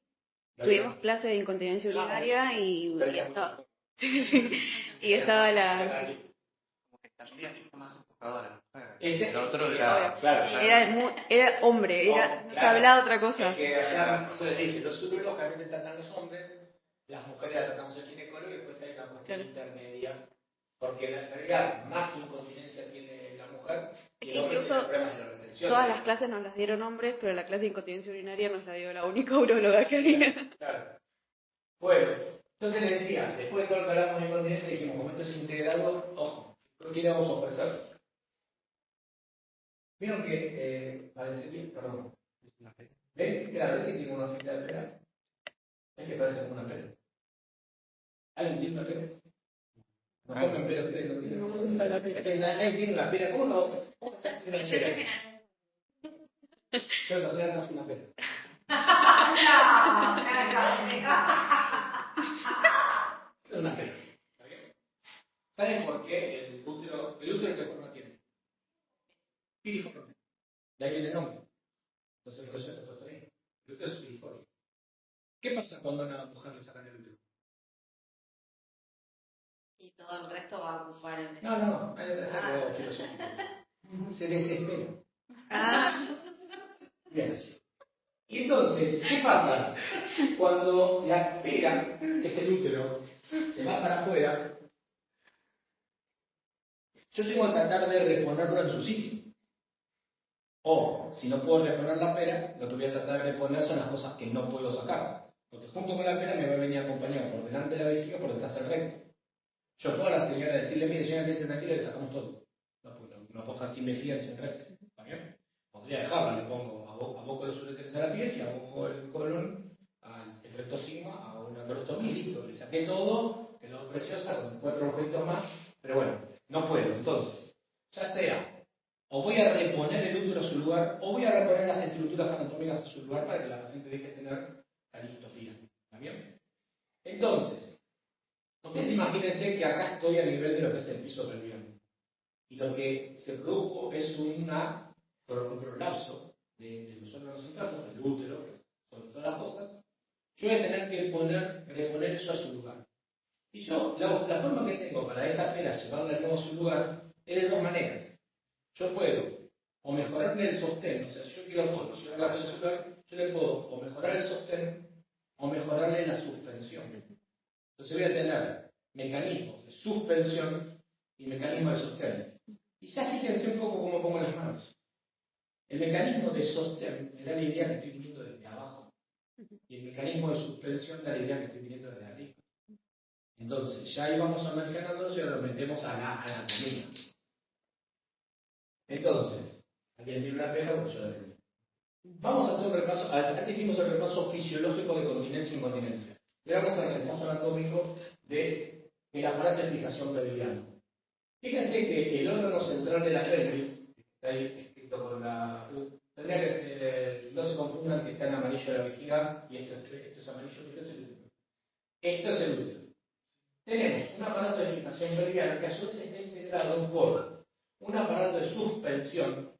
Tuvimos clase de incontinencia urinaria y estaba... y estaba la... El otro era, claro. Era hombre, no se hablaba otra cosa. Es que allá, les dije, los urólogos realmente tratan los hombres, las mujeres las tratamos el ginecólogo y después hay una cuestión intermedia, porque en realidad más incontinencia tiene la mujer y el hombre tiene problemas de la retención. Todas las clases nos las dieron hombres, pero la clase de incontinencia urinaria nos la dio la única uróloga que había. Claro. Bueno, entonces les decía, después de todo lo que hablamos de incontinencia, dijimos, como esto es integrado, ojo, ¿qué le vamos a ofrecer? Vieron que, parece bien, perdón, ¿ven? Claro, ¿ven que tiene una hojita de pera? ¿Ven que parece como una pera? ¿Alguien tiene una pera? No comen pera ustedes, no tienen. ¿Alguien tiene una pera? ¿Cómo no? ¿Cómo está haciendo una pera? Yo no sé, no es una pera. Es una pera. ¿Saben por qué el útero qué forma tiene? Piriforme. De ahí viene el nombre. Entonces, por eso está puesto ahí. El útero es piriforme. ¿Qué pasa cuando a una mujer le sacan el útero? todo el resto va a ocupar el No, no, es algo filosófico. Se desespera. Bien. Y entonces, ¿qué pasa? Cuando la pera, que es el útero, se va para afuera, yo tengo que tratar de reponerlo en su sitio. O, si no puedo reponer la pera, lo que voy a tratar de reponer son las cosas que no puedo sacar. Porque junto con la pera me va a venir acompañado por delante de la vejiga, por detrás del recto. Yo puedo a la señora decirle, mire, señora, quédese tranquila y le sacamos todo. No puedo dejar sin vejiga ni sin recto. ¿Está bien? Podría dejarla, le pongo a boco los ureteres a la piel y a boco el colon, al recto sigma, a una brostomía y listo. Le saqué todo, quedó preciosa con 4 objetos más, pero bueno, no puedo. Entonces, ya sea, o voy a reponer el útero a su lugar, o voy a reponer las estructuras anatómicas a su lugar para que la paciente deje de tener calistopía. ¿Está bien? Entonces, ustedes imagínense que acá estoy a nivel de lo que es el piso pelviano. Y lo que se produjo es un prolapso de los órganos internos, del útero, sobre todas las cosas. Yo voy a tener que reponer eso a su lugar. Y yo, la forma que tengo para esa pera llevarla de nuevo a su lugar es de dos maneras. Yo puedo o mejorarle el sostén, o sea, si yo quiero solucionar la pera celular, yo le puedo o mejorar el sostén o mejorarle la suspensión. Entonces voy a tener mecanismos de suspensión y mecanismos de sostén. Y ya fíjense un poco cómo pongo las manos. El mecanismo de sostén me da la idea que estoy viniendo desde abajo. Y el mecanismo de suspensión da la idea que estoy viniendo desde arriba. Entonces, ya ahí vamos a americanándonos y ahora lo metemos a la anatomía. Entonces, ¿alguien tiene una pega? Pues yo la tengo. Vamos a hacer un repaso. Aquí hicimos el repaso fisiológico de continencia e incontinencia. Y vamos a hacer el repaso anatómico del aparato de fijación pelviano. Fíjense que el órgano central de la pelvis, está ahí escrito con la... Tendría que no se confundan que está en amarillo la vejiga y esto es amarillo, esto es el útero. Esto es el útero. Tenemos un aparato de fijación pelviana que a su vez está integrado por un aparato de suspensión,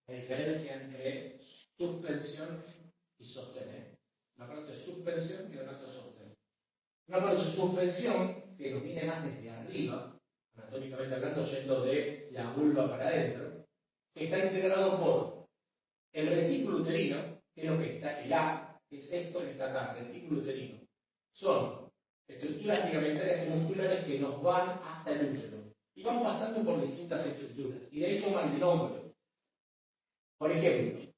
la diferencia entre suspensión y sostén. Un aparato de suspensión y un aparato de sostén. Un aparato de suspensión que nos viene más desde arriba, anatómicamente hablando, yendo de la vulva para adentro, que está integrado por el retículo uterino, que es lo que está, el A, que es esto que está acá, el retículo uterino. Son estructuras ligamentarias y musculares que nos van hasta el útero y van pasando por distintas estructuras, y de ahí toman el nombre. Por ejemplo,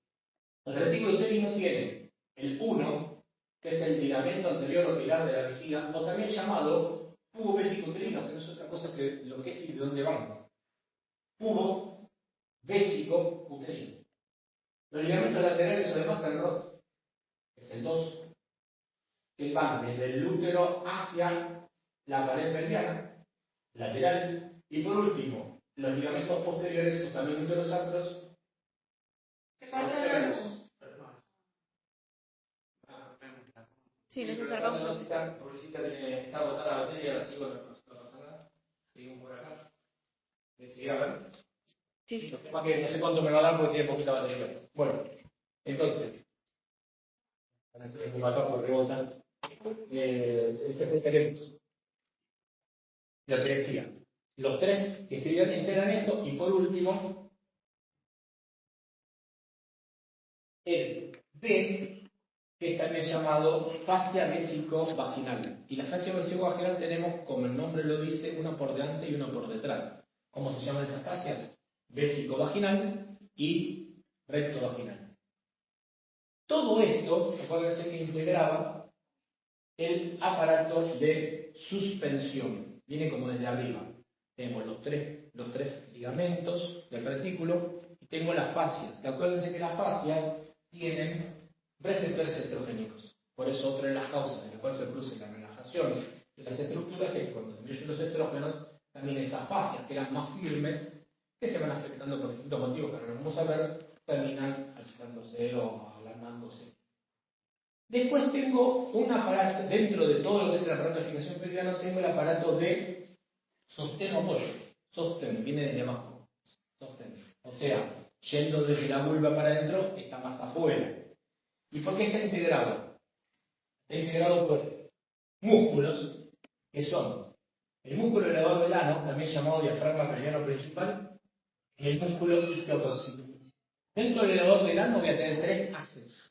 el retículo uterino tiene el 1, que es el ligamento anterior o pilar de la vejiga, o también llamado pubo vésico-uterino, que no es otra cosa que lo que es y de dónde van. Pubo vésico-uterino. Los ligamentos laterales o de Mandelbrot, que es el 2, que van desde el útero hacia la pared pelviana, lateral, y por último, los ligamentos posteriores, o también uterosacros, sí, nos acercamos un poquito. Pobrecita está agotada la batería, la sigo, no pasa nada. Seguimos por acá. ¿Me sigue a ver? Sí. No sé cuánto me va a dar porque tiene poquita batería. Bueno, entonces. Ya te decía. Los tres que escribían integran esto, y por último, el B, que es también llamado fascia vésico-vaginal. Y la fascia vésico-vaginal tenemos, como el nombre lo dice, una por delante y una por detrás. ¿Cómo se llama esa fascia? Vésico-vaginal y recto-vaginal. Todo esto, acuérdense que integraba el aparato de suspensión. Viene como desde arriba. Tenemos los tres ligamentos del retículo y tengo las fascias. Acuérdense que las fascias tienen receptores estrogénicos. Por eso otra de las causas de las cuales se produce la relajación de las estructuras es que cuando disminuyen los estrógenos, también esas fascias que eran más firmes, que se van afectando por distintos motivos que ahora vamos a ver, terminan achicándose o ablandándose. Después tengo un aparato, dentro de todo lo que es el aparato de fijación pelviano, tengo el aparato de sostén o apoyo. Sostén, viene desde abajo. Sostén. O sea, yendo desde la vulva para adentro, está más afuera. ¿Y por qué está integrado? Está integrado por músculos que son El músculo elevador del ano, también llamado diafragma pelviano principal, y el músculo isquioproximio. Dentro del elevador del ano voy a tener 3 haces.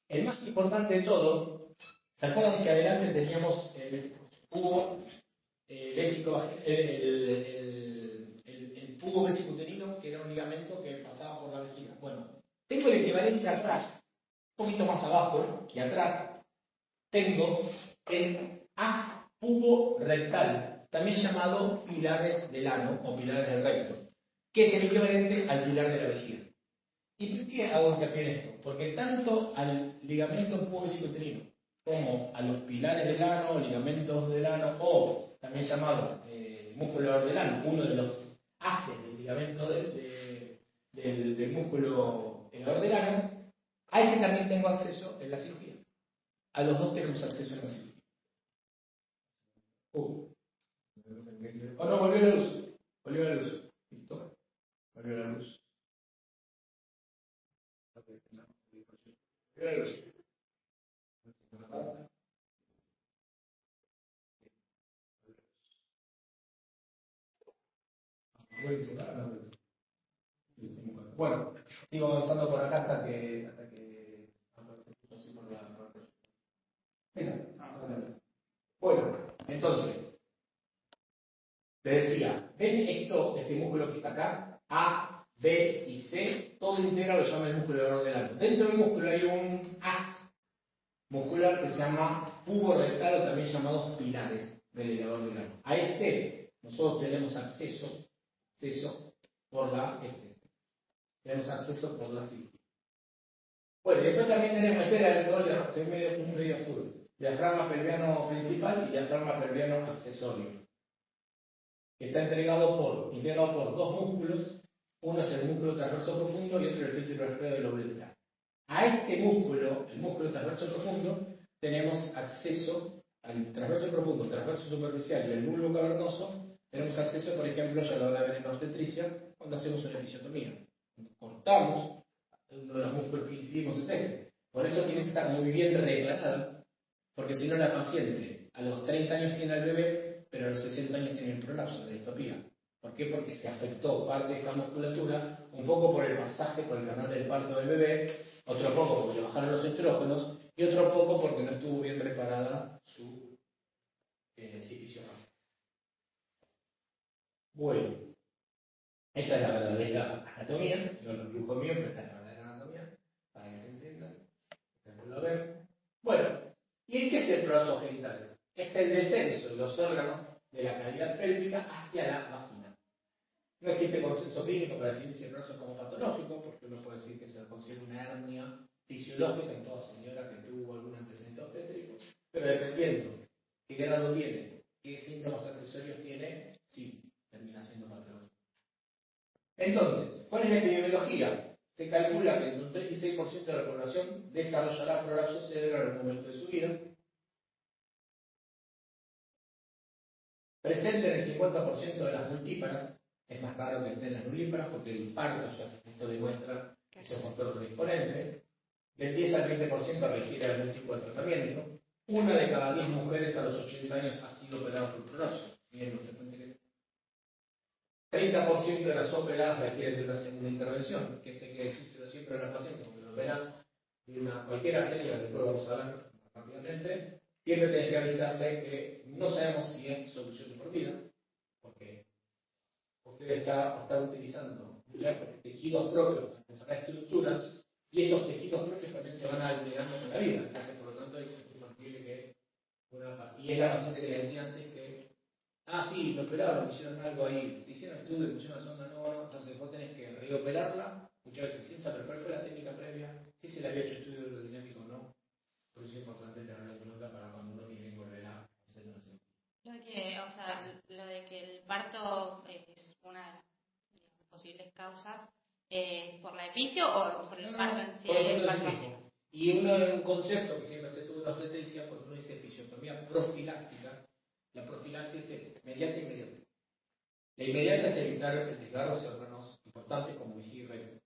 El más importante de todo, ¿se acuerdan que adelante teníamos el tubo el tubo vesicuterino, que era un ligamento que pasaba por la vejiga? Bueno, tengo el equivalente atrás, un poquito más abajo y atrás, tengo el haz pubo-rectal, también llamado pilares del ano o pilares del recto, que es el equivalente al pilar de la vejiga. ¿Y por qué hago hincapié en esto? Porque tanto al ligamento pubo-vesicuterino como a los pilares del ano, ligamentos del ano, o también llamado músculo del ano, uno de los haces del ligamento del músculo del ano, a ese también tengo acceso en la cirugía. A los dos tenemos acceso en la cirugía. Oh, no, volvió la luz. Volvió la luz. ¿Listo? Volvió la luz. Volvió la luz. Bueno, sigo avanzando por acá hasta que bueno, entonces, te decía, ¿ven este músculo que está acá? A, B y C, todo entero lo llama el músculo elevador del ano. Dentro del músculo hay un haz muscular que se llama pubo rectal o también llamados pilares del elevador del ano. A este nosotros tenemos acceso por la cirugía. Bueno, después también tenemos, se medio oscuro, diafragma pelviano principal y diafragma pelviano accesorio, que está integrado por dos músculos. Uno es el músculo transverso profundo y otro el filtro rastreo del lóbulo lateral. A este músculo, el músculo transverso profundo, tenemos acceso al transverso profundo, transverso superficial y el bulbo cavernoso. Tenemos acceso, por ejemplo, ya lo van a ver en la obstetricia, cuando hacemos una episiotomía. Cortamos, uno de los músculos que incidimos es este. Por eso tiene que estar muy bien reclinada, porque si no la paciente a los 30 años tiene al bebé, pero a los 60 años tiene el prolapso, la distopía. ¿Por qué? Porque se afectó parte de esta musculatura, un poco por el pasaje por el canal del parto del bebé, otro poco porque le bajaron los estrógenos, y otro poco porque no estuvo bien preparada su episiotomía. Bueno, esta es la verdadera anatomía, no lo dibujo mío, pero esta es la verdadera anatomía, para que se entienda. A ver. Bueno, ¿y en qué es el prolapso genital? Es el descenso de los órganos de la cavidad pélvica hacia la vagina. No existe consenso clínico para definir si el prolapso es como patológico, porque uno puede decir que se considera una hernia fisiológica en toda señora que tuvo algún antecedente obstétrico, pero dependiendo qué grado tiene, qué síntomas accesorios tiene, sí, termina siendo patológico. Entonces, ¿cuál es la epidemiología? Se calcula que entre un 3 y 6% de la población desarrollará prolapso cerebral en algún momento de su vida. Presente en el 50% de las multíparas. Es más raro que estén las nulíparas porque el parto ya esto demuestra que es un factor predisponente. Del 10 al 20% requiere algún tipo de tratamiento. Una de cada 10 mujeres a los 80 años ha sido operada por prolapso. Miren lo frecuente que es. 30% de las operadas requieren de una segunda intervención, que hay que decírselo siempre a la paciente, porque lo operas de cualquier señal, después vamos a ver rápidamente, siempre tenés que avisarle que no sabemos si es solución por vida, porque usted está utilizando tejidos propios para estructuras, y esos tejidos propios también se van agregando con la vida. Entonces, por lo tanto, hay que mantener que y es la paciente que le decía antes que sí, lo operaron, me hicieron algo ahí, te hicieron estudio, te pusieron una sonda, no, entonces vos tenés que reoperarla, muchas veces sin saber cuál fue la técnica previa, si se le había hecho estudio aerodinámico o no. Por eso es importante tenerlo en cuenta para cuando uno tiene que volver a hacer una cirugía. Lo de que el parto es una de las posibles causas, ¿por la epicio o por el parto en sí? Y un concepto que siempre se tuvo en la obstetricia, cuando uno dice episiotomía profiláctica, la profilaxis es inmediata e inmediata. La inmediata es evitar el desgarro de órganos importantes como vejiga y recto.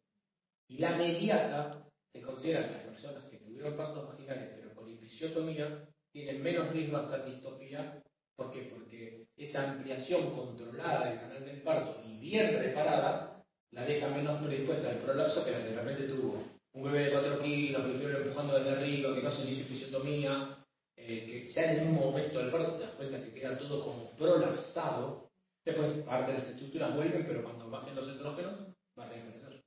Y la mediata se considera que las personas que tuvieron partos vaginales pero con episiotomía tienen menos riesgo de hacer distopía ¿Por qué? Porque esa ampliación controlada del canal del parto y bien reparada la deja menos predispuesta al prolapso que la que realmente tuvo un bebé de 4 kilos, que lo estuvieron empujando desde arriba, que no se le hizo episiotomía, que ya en un momento del parto te das cuenta que queda todo como prolapsado. Después parte de las estructuras vuelven, pero cuando bajen los estrógenos va a regresar.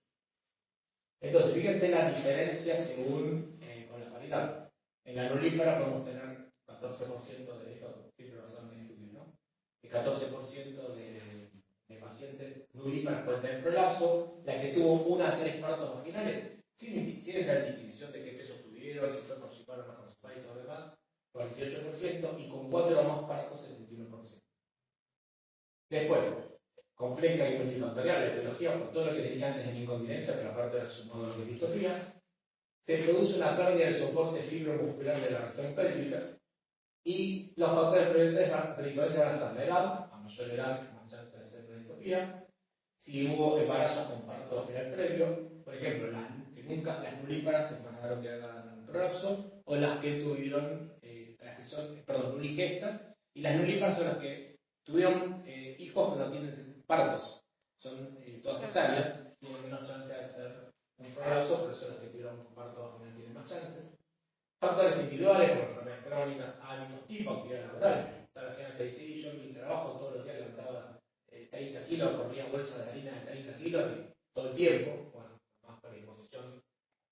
Entonces, fíjense la diferencia según con la paridad. En la nulípara podemos tener 14% de esto, siempre basado en estudios, ¿no? El 14% de pacientes nulíparas pueden tener prolapso, la que tuvo 1 a 3 partos vaginales, sin la distinción de qué peso tuvieron, si fue constipado o no constipado y todo lo demás, 48%, y con 4 o más partos, 71%. Después, compleja y multifactorial la etiología, por todo lo que les dije antes de la incontinencia, pero aparte de su modo de distopía, se produce una pérdida del soporte fibromuscular de la región pélvica y los factores predictores van a ser la edad, a mayor edad, más chance de ser una distopía, si hubo embarazos con parto vaginal previo, por ejemplo, las nulíparas se embarazaron que hagan prolapso, o las que tuvieron, las que son, nuligestas, y las nulíparas son las que tuvieron hijos que no tienen partos, son todas cesáreas, tienen menos chance de hacer un prolapso, por eso las que tuvieron parto vaginal tienen más chances. Factores individuales como enfermedades crónicas, hábitos, tipo actividad laboral. Estaba haciendo hasta dice, yo en mi trabajo todos los días levantaba 30 kilos, corría bolsa de harina de 30 kilos y todo el tiempo, bueno, más por disposición,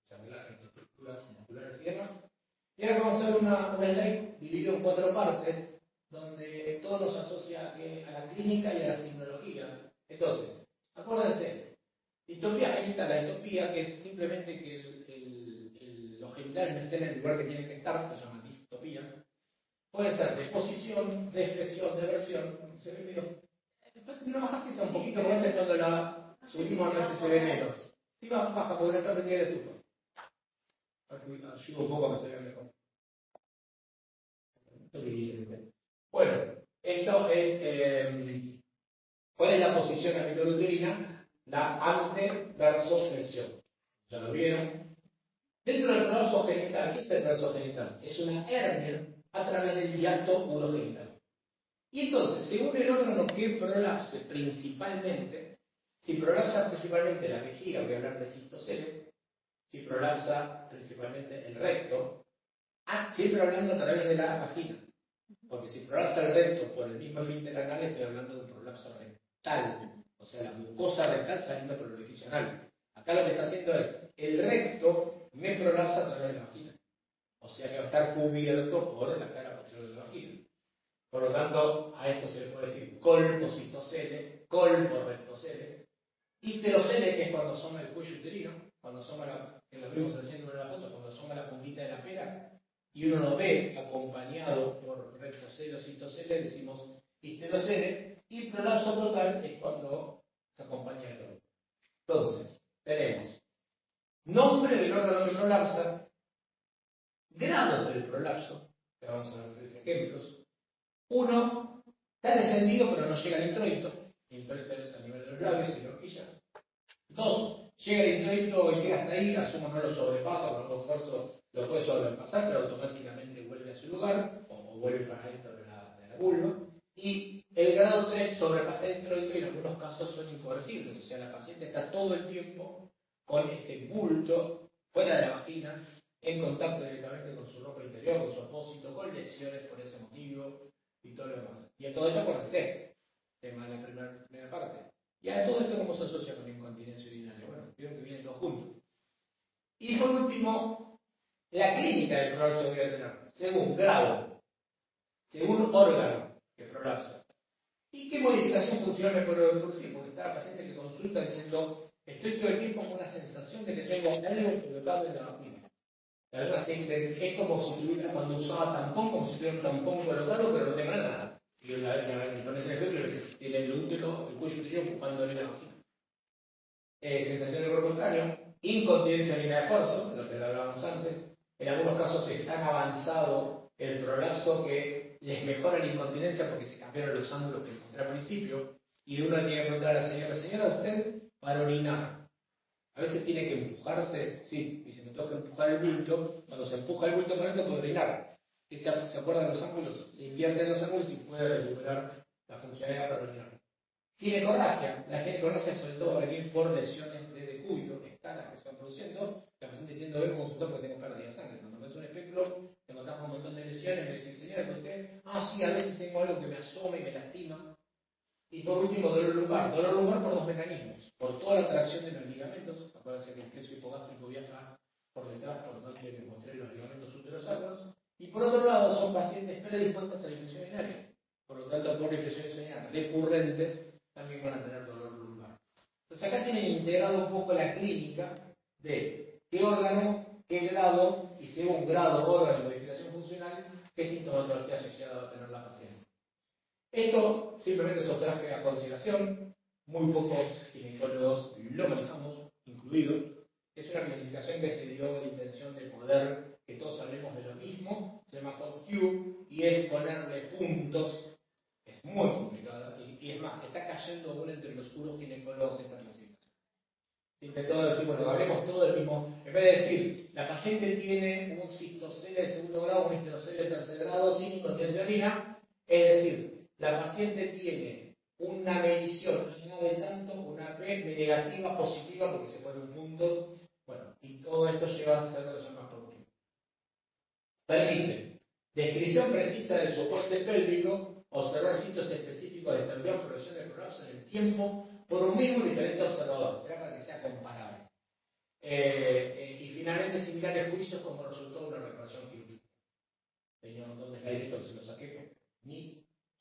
se relajan las estructuras musculares y demás. Y ahora vamos a hacer una slide dividido en 4 partes, donde todo nos asocia a la clínica y a la signología. Entonces, acuérdense, distopía genital, la distopía que es simplemente que los genitales no estén en el lugar que tienen que estar, que se llama distopía, puede ser de posición, de flexión, de versión, se ve medio. No bajas quizá un poquito, como antes cuando la subimos a veces se ve menos. Sí, baja, porque no está prendida la estufa. Ayuda un poco a que se vea mejor. Bueno, esto es. ¿Cuál es la posición epiteliuterina? La anteversoflexión. ¿Ya lo vieron? Dentro del prolapso genital, ¿qué es el verso genital? Es una hernia a través del hiato urogenital. Y entonces, según el órgano que prolapse principalmente, si prolapsa principalmente la vejiga, voy a hablar de cistocele, si prolapsa principalmente el recto, siempre hablando a través de la vagina, porque si prolapsa el recto por el mismo esfínter anal, estoy hablando de un prolapso rectal, o sea, la mucosa rectal saliendo por el orificio anal. Acá lo que está haciendo es, el recto me prolapsa a través de la vagina, o sea que va a estar cubierto por la cara posterior de la vagina. Por lo tanto, a esto se le puede decir colpocitocele, colporrectocele, histerocele, que es cuando asoma el cuello uterino, cuando asoma que lo vimos en el centro de la foto, cuando asoma la puntita de la pera, y uno lo ve acompañado por rectocele o citocele, decimos histerocele, y prolapso total es cuando se acompaña de todo. Entonces, tenemos nombre del órgano que prolapsa, grados del prolapso, que vamos a ver 3 ejemplos. 1, está descendido pero no llega al introito. El introito es a nivel de los labios y la horquilla. 2, llega al introito y queda hasta ahí, asumo no lo sobrepasa, con algún esfuerzo lo puede sobrepasar, pero automáticamente vuelve a su lugar, o vuelve para dentro de la vulva. Y el grado 3 sobrepasa el introito y en algunos casos son incoercibles, o sea, la paciente está todo el tiempo con ese bulto fuera de la vagina, en contacto directamente con su ropa interior, con su apósito, con lesiones por ese motivo y todo lo demás. Y a todo esto acuérdense, tema de la primera parte. Y a todo esto, ¿cómo se asocia con la incontinencia urinaria? Bueno, vieron que vienen todos juntos. Y por último, la clínica del prolapso que voy a tener, según grado, según órgano que prolapsa. ¿Y qué modificación funcional me puede producir? Porque está la paciente que consulta diciendo, estoy todo el tiempo con una sensación de que tengo algo colocado en la vagina. La verdad es que es como si tuviera, cuando usaba tampón, como si tuviera un tampón colocado, pero no tengo nada. Y con ese ejemplo, que tiene el útero, el cuello uterino ocupándole la vagina. Sensación de cuerpo extraño, incontinencia urinaria de esfuerzo, lo que hablábamos antes. En algunos casos es tan avanzado el prolapso que les mejora la incontinencia porque se cambiaron los ángulos que encontré al principio. Y uno tiene que preguntar a la señora, usted para orinar. A veces tiene que empujarse, sí, y se me toca empujar el bulto. Cuando se empuja el bulto para adentro puede orinar. que se acuerdan los ángulos, se invierten los ángulos y puede recuperar la funcionalidad peroniana. Ginecorragia. La ginecorragia sobre todo va a venir por lesiones de decúbito, escalas que se van produciendo. La paciente diciendo, ven un consultor porque tengo pérdida de sangre. Cuando ves un espectro, te encontramos un montón de lesiones, me dice, señora, que usted, sí, a veces tengo algo que me asoma y me lastima. Y por último, dolor lumbar. Dolor lumbar por dos mecanismos. Por toda la tracción de los ligamentos. Acuérdense que el plexo hipogástrico viaja por detrás, por donde tiene que mostrar los ligamentos uterosacros. Y por otro lado, son pacientes predispuestas a la infección urinaria. Por lo tanto, por infecciones urinarias recurrentes, también van a tener dolor lumbar. Entonces acá tienen integrado un poco la clínica de qué órgano, qué grado, y según grado, órgano y modificación funcional, qué sintomatología asociada va a tener la paciente. Esto simplemente se os traje a consideración, muy pocos ginecólogos lo manejamos, incluido. Es una clasificación que se dio con la intención de poder que todos hablemos de lo mismo, se llama COQ, y es ponerle puntos. Es muy complicada y es más, está cayendo aún entre los puros ginecólogos esta clasificación. Se intentó decir, bueno, hablemos todo del mismo. En vez de decir, la paciente tiene un cistocele de segundo grado, un histerocele de tercer grado, sin incontinencia urinaria, es decir, la paciente tiene una medición de tanto, una P negativa, positiva, porque se pone un punto. Bueno, y todo esto lleva a ser lo que se llama COQ. Permite descripción precisa del soporte pélvico, observar sitios específicos de estabilidad o progresión del prolapso en el tiempo por un mismo y diferente observador, era para que sea comparable. Y finalmente similares juicios como resultado de una reparación quirúrgica. Tenía un montón de sliders que se lo saqué.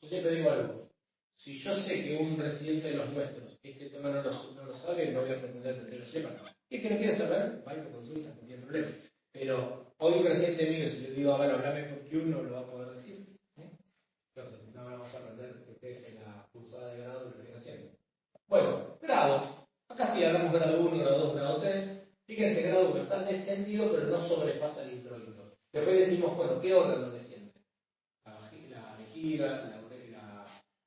Yo siempre digo algo, si yo sé que un residente de los nuestros este tema no lo sabe, no voy a pretender que lo sepa. Y es que no quiere saber, vaya a consulta, no tiene problema. Pero hoy un residente mío, si le digo, a ver, hablame porque uno lo va a poder decir. Entonces, no vamos a aprender que ustedes en la cursada de grado lo estén haciendo. Bueno, grado. Acá sí hablamos grado 1, grado 2, grado 3. Fíjense, grado 1 está descendido, pero no sobrepasa el introito. Después decimos, bueno, ¿qué órgano desciende? La vejiga,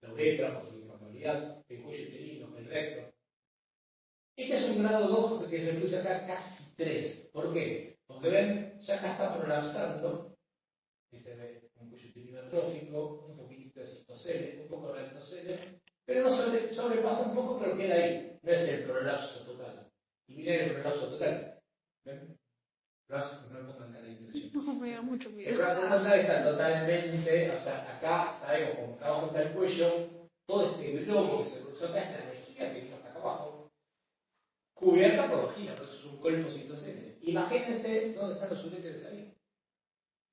la uretra, por su incapacidad, el cuello uterino, el recto. Este es un grado 2 porque se produce acá casi 3. ¿Por qué? Porque ven, ya acá está prolapsando, y se ve un cuello uterino atrófico, un poquitito de cistocele, un poco de rectocele, pero no sobrepasa un poco, pero queda ahí. No es el prolapso total. Y miren el prolapso total. ¿Ven? No me pongan cara de impresión. No, me da mucho miedo. El prolapso total está totalmente, o sea, acá sabemos como acá abajo está el cuello, todo este globo que se produce acá es la vejiga que vino hasta acá abajo, cubierta por vagina, por eso es un colpo citocele. Imagínense dónde están los uretes ahí.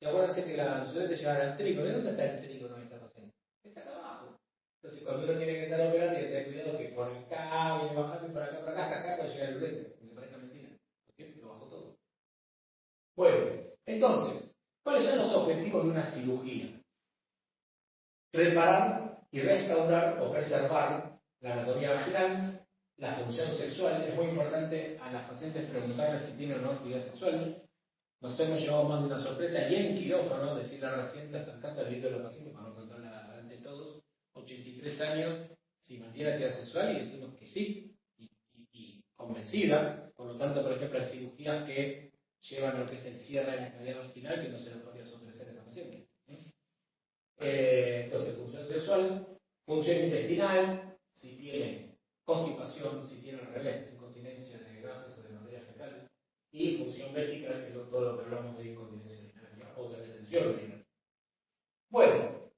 Y acuérdense que los uretes llevan al trígono. ¿De dónde está el trígono de esta paciente? Está acá abajo. Entonces, cuando uno tiene que estar operando, tiene que tener cuidado que por acá viene bajando y por acá, hasta acá, puede llegar el urete. Aunque parezca mentira. ¿Por qué? Porque lo bajó todo. Bueno, entonces, ¿cuáles son los objetivos de una cirugía? Reparar y restaurar o preservar la anatomía vaginal, la función sexual. Es muy importante a las pacientes preguntarles si tienen o no actividad sexual. Nos hemos llevado más de una sorpresa y en quirófano, decirle a la reciente acercando al video de los pacientes para no contarla ante todos, 83 años, si mantiene actividad sexual y decimos que sí, y convencida. Por lo tanto, por ejemplo, hay cirugías que llevan lo que es el cierre de la cavidad vaginal que no se le podría ofrecer a esa paciente. Entonces, función sexual, función intestinal, si tiene constipación, si tiene al revés, incontinencia de gases o de materia fecal, y función vésica, que es todo lo que hablamos de incontinencia urinaria o de retención urinaria. Bueno,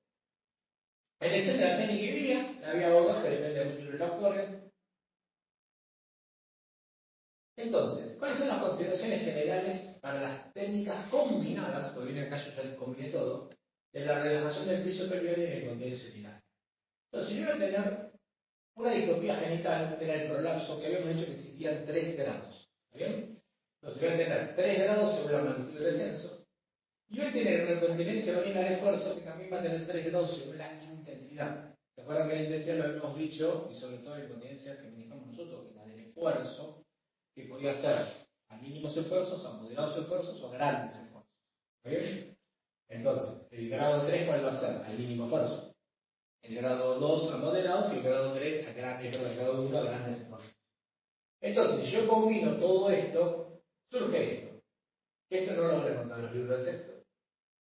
elección de la técnica y vía, la vía abordaje depende de múltiples factores. Entonces, ¿cuáles son las consideraciones generales para las técnicas combinadas, porque viene acá yo ya les combiné todo, de la relajación del piso pelviano y de la incontinencia urinaria? Entonces, si yo voy a tener una distopía genital, que era el prolapso, que habíamos dicho que existían 3 grados. ¿Está bien? Entonces voy a tener 3 grados según la magnitud del descenso. Y voy a tener una incontinencia urinaria de esfuerzo que también va a tener 3 grados según la intensidad. ¿Se acuerdan que la intensidad lo habíamos dicho? Y sobre todo la incontinencia que manejamos nosotros, que es la del esfuerzo, que podía ser a mínimos esfuerzos, a moderados esfuerzos o a grandes esfuerzos. ¿Está bien? Entonces, el grado 3, ¿cuál va a ser? Al mínimo esfuerzo. El grado 2 a moderados y el grado 3 a el grado 1 a grandes esfuerzos. Entonces, si yo combino todo esto, surge esto. Esto no lo voy a contar en los libros de texto.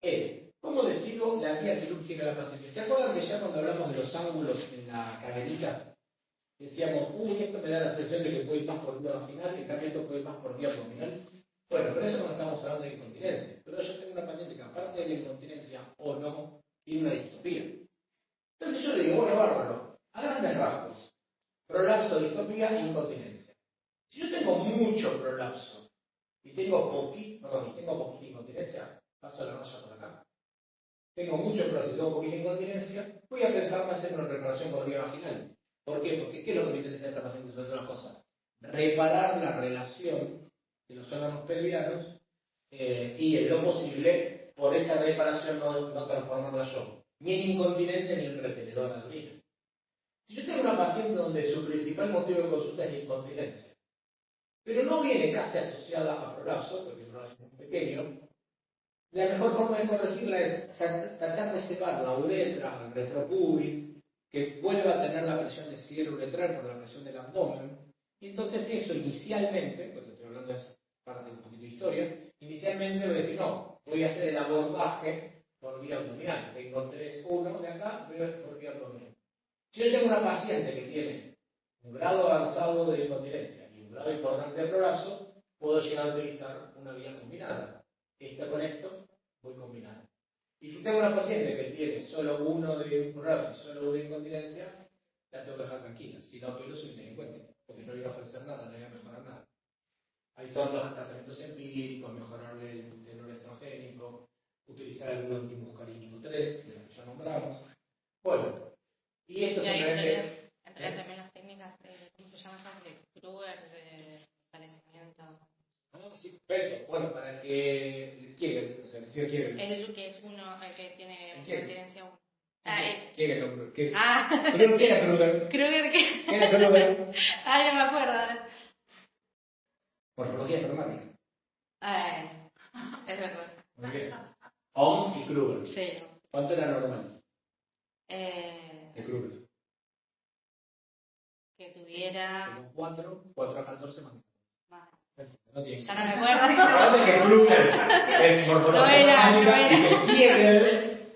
Es dosifica la paciente. ¿Se acuerdan que ya cuando hablamos de los ángulos en la cadenita, decíamos, esto me da la sensación de que puede ir más por vía vaginal, en cambio esto puede ir más por vía abdominal? Bueno, pero eso no estamos hablando de incontinencia. Pero yo tengo una paciente que aparte de la incontinencia o no, tiene una distopía. Entonces yo le digo, bueno, bárbaro, a grandes rasgos, prolapso, distopía e incontinencia. Si yo tengo mucho prolapso y tengo poquita incontinencia, paso la raya por acá. Tengo mucho prolapso y tengo poquita incontinencia, voy a pensar más en una reparación por vía vaginal. ¿Por qué? Porque ¿qué es lo que me interesa de esta paciente sobre todas las cosas? Reparar la relación de los órganos pelvianos y en lo posible, por esa reparación no transformarla yo, ni en incontinente ni en retenedor de orina. Si yo tengo una paciente donde su principal motivo de consulta es la incontinencia, pero no viene casi asociada a prolapso, porque el prolapso es muy pequeño, la mejor forma de corregirla es tratar de separar la uretra, el retropubis, que vuelva a tener la presión de cierre uretral por la presión del abdomen, y entonces eso inicialmente, porque estoy hablando de parte de un poquito de historia, inicialmente voy a decir, no, voy a hacer el abordaje por vía abdominal. Tengo 3-1 de acá, voy a hacer por vía abdominal. Si yo tengo una paciente que tiene un grado avanzado de incontinencia y un grado importante de prolapso, puedo llegar a utilizar una vía combinada. Esta con esto, voy combinando. Y si tengo una paciente que tiene solo uno de prolapso y solo uno de incontinencia, la tengo que dejar tranquila. Si no opero, soy delincuente, porque no voy a ofrecer nada, no voy a mejorar nada. Ahí son los tratamientos empíricos, mejorarle el tenor estrogénico, utilizar algún antimuscarínico 3, de los que ya nombramos. Bueno, y esto simplemente... Entrarían también las técnicas de, ¿cómo se llama eso? De Kruger, de fortalecimiento. Sí, perfecto. Bueno, para que Kegel, o sea, el señor Kegel. El que es uno, el que tiene incontinencia 1. Kegel, ¿Qué era Kruger? Kruger, ¿qué? ¿Qué era Kruger? Ay, no me acuerdo. Morfología espermática. Es verdad. Muy bien. Oms y Kruger. Sí. ¿Cuánto era normal? De Kruger. Que tuviera... 4 a 14 más. No tiene. Ya no me acuerdo. Que Kruger es morfología no espermática.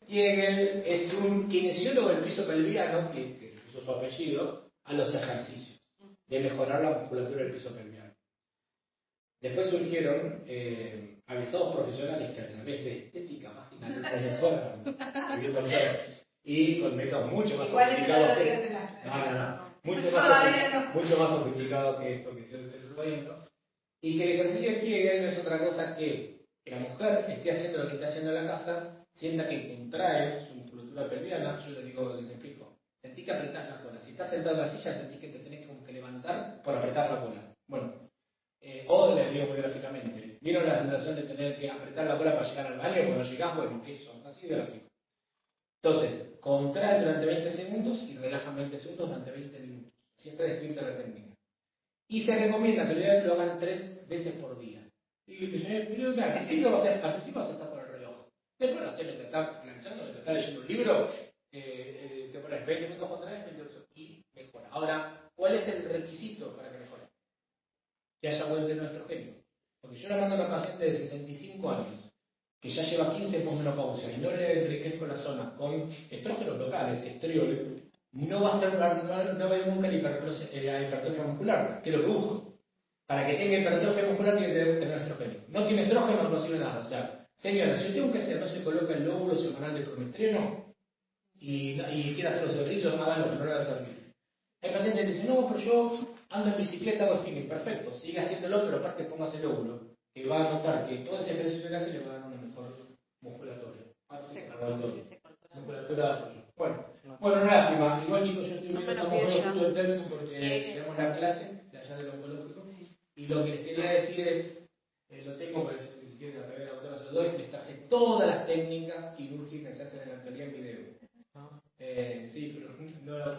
Kegel es un kinesiólogo del piso pelviano que puso su apellido a los ejercicios de mejorar la musculatura del piso pelviano. Después surgieron avisados profesionales que a través de estética vaginal mejoran y con métodos mucho más sofisticados que mucho más sofisticados que esto que yo estoy proponiendo, y que el ejercicio de Kegel no es otra cosa que la mujer que esté haciendo lo que está haciendo en la casa sienta que contrae su musculatura pelviana. Yo les explico. Sentí que apretás la cola. Si estás sentado en la silla, sentís que te tenés como que levantar por apretar la cola. Bueno, o les digo muy gráficamente. ¿Vieron la sensación de tener que apretar la cola para llegar al baño? Cuando llegás, bueno, eso, así de gráfico. Entonces, contraen durante 20 segundos y relajan 20 segundos durante 20 minutos. Siempre descrita la técnica. Y se recomienda que lo hagan 3 veces por día. Y el señor, al principio vas a estar con el reloj. Después lo haces mientras estás planchando, mientras estás leyendo un libro, te pones 20 minutos con 3, 20 minutos y mejora. Ahora, ¿cuál es el requisito para que mejore? Que haya buen tenor estrogénico. Porque yo le mando a una paciente de 65 años que ya lleva 15 posmenopausia y no le enriquezco la zona con estrógenos locales, estriol, no va a haber nunca la hipertrofia muscular, que es lo que busco. Para que tenga hipertrofia muscular tiene que tener tenor estrogénico. No tiene estrógeno, no sirve nada. O sea, señora, si usted un hacer no se coloca el lóbulo semanal de promestreno y quiere hacer los ejercicios, háganlo, no le va a servir. Hay pacientes que dicen, no, pero yo ando en bicicleta, hago spinning. Perfecto, sigue haciéndolo, pero aparte póngase el óvulo, que va a notar que todo ese ejercicio que hace le va a dar una mejor musculatura. Musculatura. Bueno, una lástima. Igual, chicos, yo estoy viendo todo el tema porque tenemos la clase de allá del oncológico. Y lo que les quería decir es, lo tengo, pero si quieren la primera autora se lo doy, les traje todas las técnicas quirúrgicas que se hacen en la actualidad en video. Sí, pero no.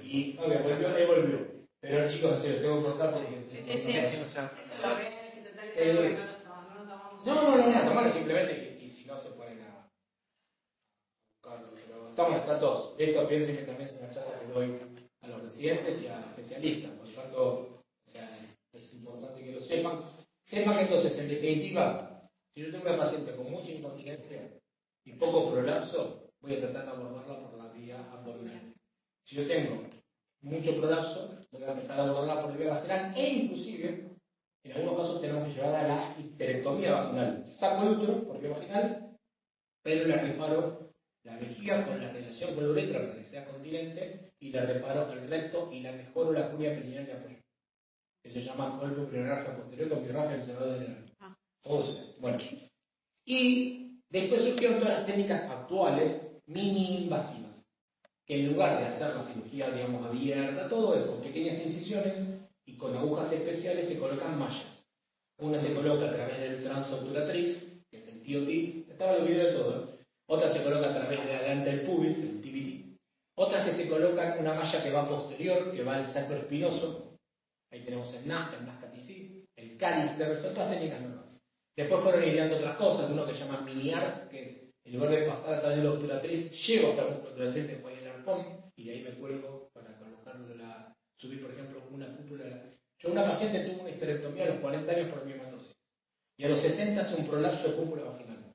Y volvió. Pero chicos, se los tengo que contar porque... No, tomar simplemente y si no se ponen a buscarlo. Pero están todos. Esto piensen que también es una charla que doy a los residentes y a especialistas. Por lo tanto, o sea, es importante que lo sepan. Sepan que entonces, en definitiva, si yo tengo una paciente con mucha incontinencia, y poco prolapso, voy a tratar de abordarla por la vía abdominal. Si yo tengo mucho prolapso, voy a tratar de abordarla por la vía vaginal e inclusive, en algunos casos tenemos que llevar a la histerectomía vaginal. Saco el útero por vía vaginal, pero le reparo la vejiga con la relación con la uretra para que sea continente y le reparo el recto y la mejoro la cuña perineal de apoyo, que se llama colpopiorragia posterior con piorragia del cerrado de enero. Bueno, y después surgieron todas las técnicas actuales mini invasivas, que en lugar de hacer la cirugía, digamos, abierta, todo es con pequeñas incisiones y con agujas especiales se colocan mallas. Una se coloca a través del transobturatriz, que es el TOT, estaba el video de todo, ¿eh? Otra se coloca a través de adelante del pubis, el TBT. Otras que se colocan una malla que va posterior, que va al sacro espinoso. Ahí tenemos el Nazca TC, el Calister, son todas técnicas nuevas. Después fueron ideando otras cosas, uno que se llama miniar, que es, en lugar de pasar a través de la obturatriz, llego hasta la obturatriz de cuello del arpón, y de ahí me cuelgo para colocarlo, subir, por ejemplo, una cúpula. Yo, una paciente tuvo una histerectomía a los 40 años por miomatosis, y a los 60 hace un prolapso de cúpula vaginal.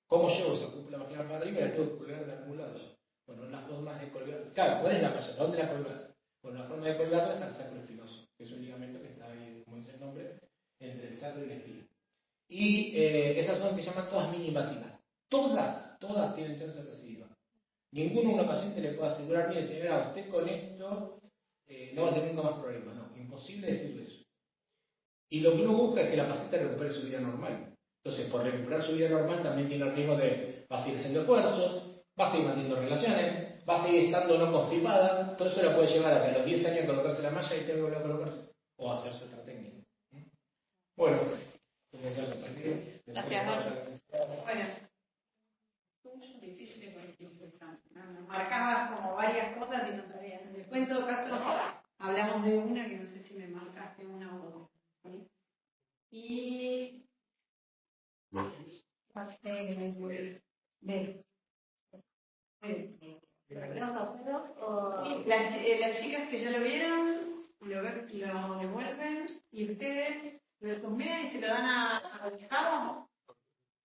¿Cómo llevo esa cúpula vaginal para arriba y la tengo que colgar de algún lado? Bueno, las formas de colgar. Claro, ¿cuál es la malla? ¿Dónde la colgas? Bueno, la forma de colgarla es al sacro espinoso, que es un ligamento que está ahí, como dice el nombre, entre el sacro y la espina. Y esas son que se llaman todas mini invasivas. Todas tienen chance de recidiva. Ninguno a una paciente le puede asegurar, mire señora, usted con esto no va a tener nunca más problemas. No, imposible decirle eso. Y lo que uno busca es que la paciente recupere su vida normal. Entonces, por recuperar su vida normal también tiene el riesgo de, va a seguir haciendo esfuerzos, va a seguir manteniendo relaciones, va a seguir estando no constipada. Todo eso la puede llevar a que a los 10 años colocarse la malla y tenga que volver a colocarse. O hacerse otra técnica. Bueno, gracias. Bueno, es difícil porque marcabas como varias cosas y no sabías. Después, en todo caso, hablamos de una que no sé si me marcaste una o dos. ¿Sí? Y. Las chicas que ya lo vieron, lo devuelven y ustedes lo combinan y se lo dan a Gustavo,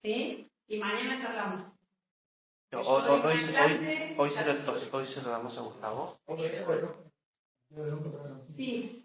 ¿sí? Y mañana charlamos. Hoy se lo damos a Gustavo. Sí.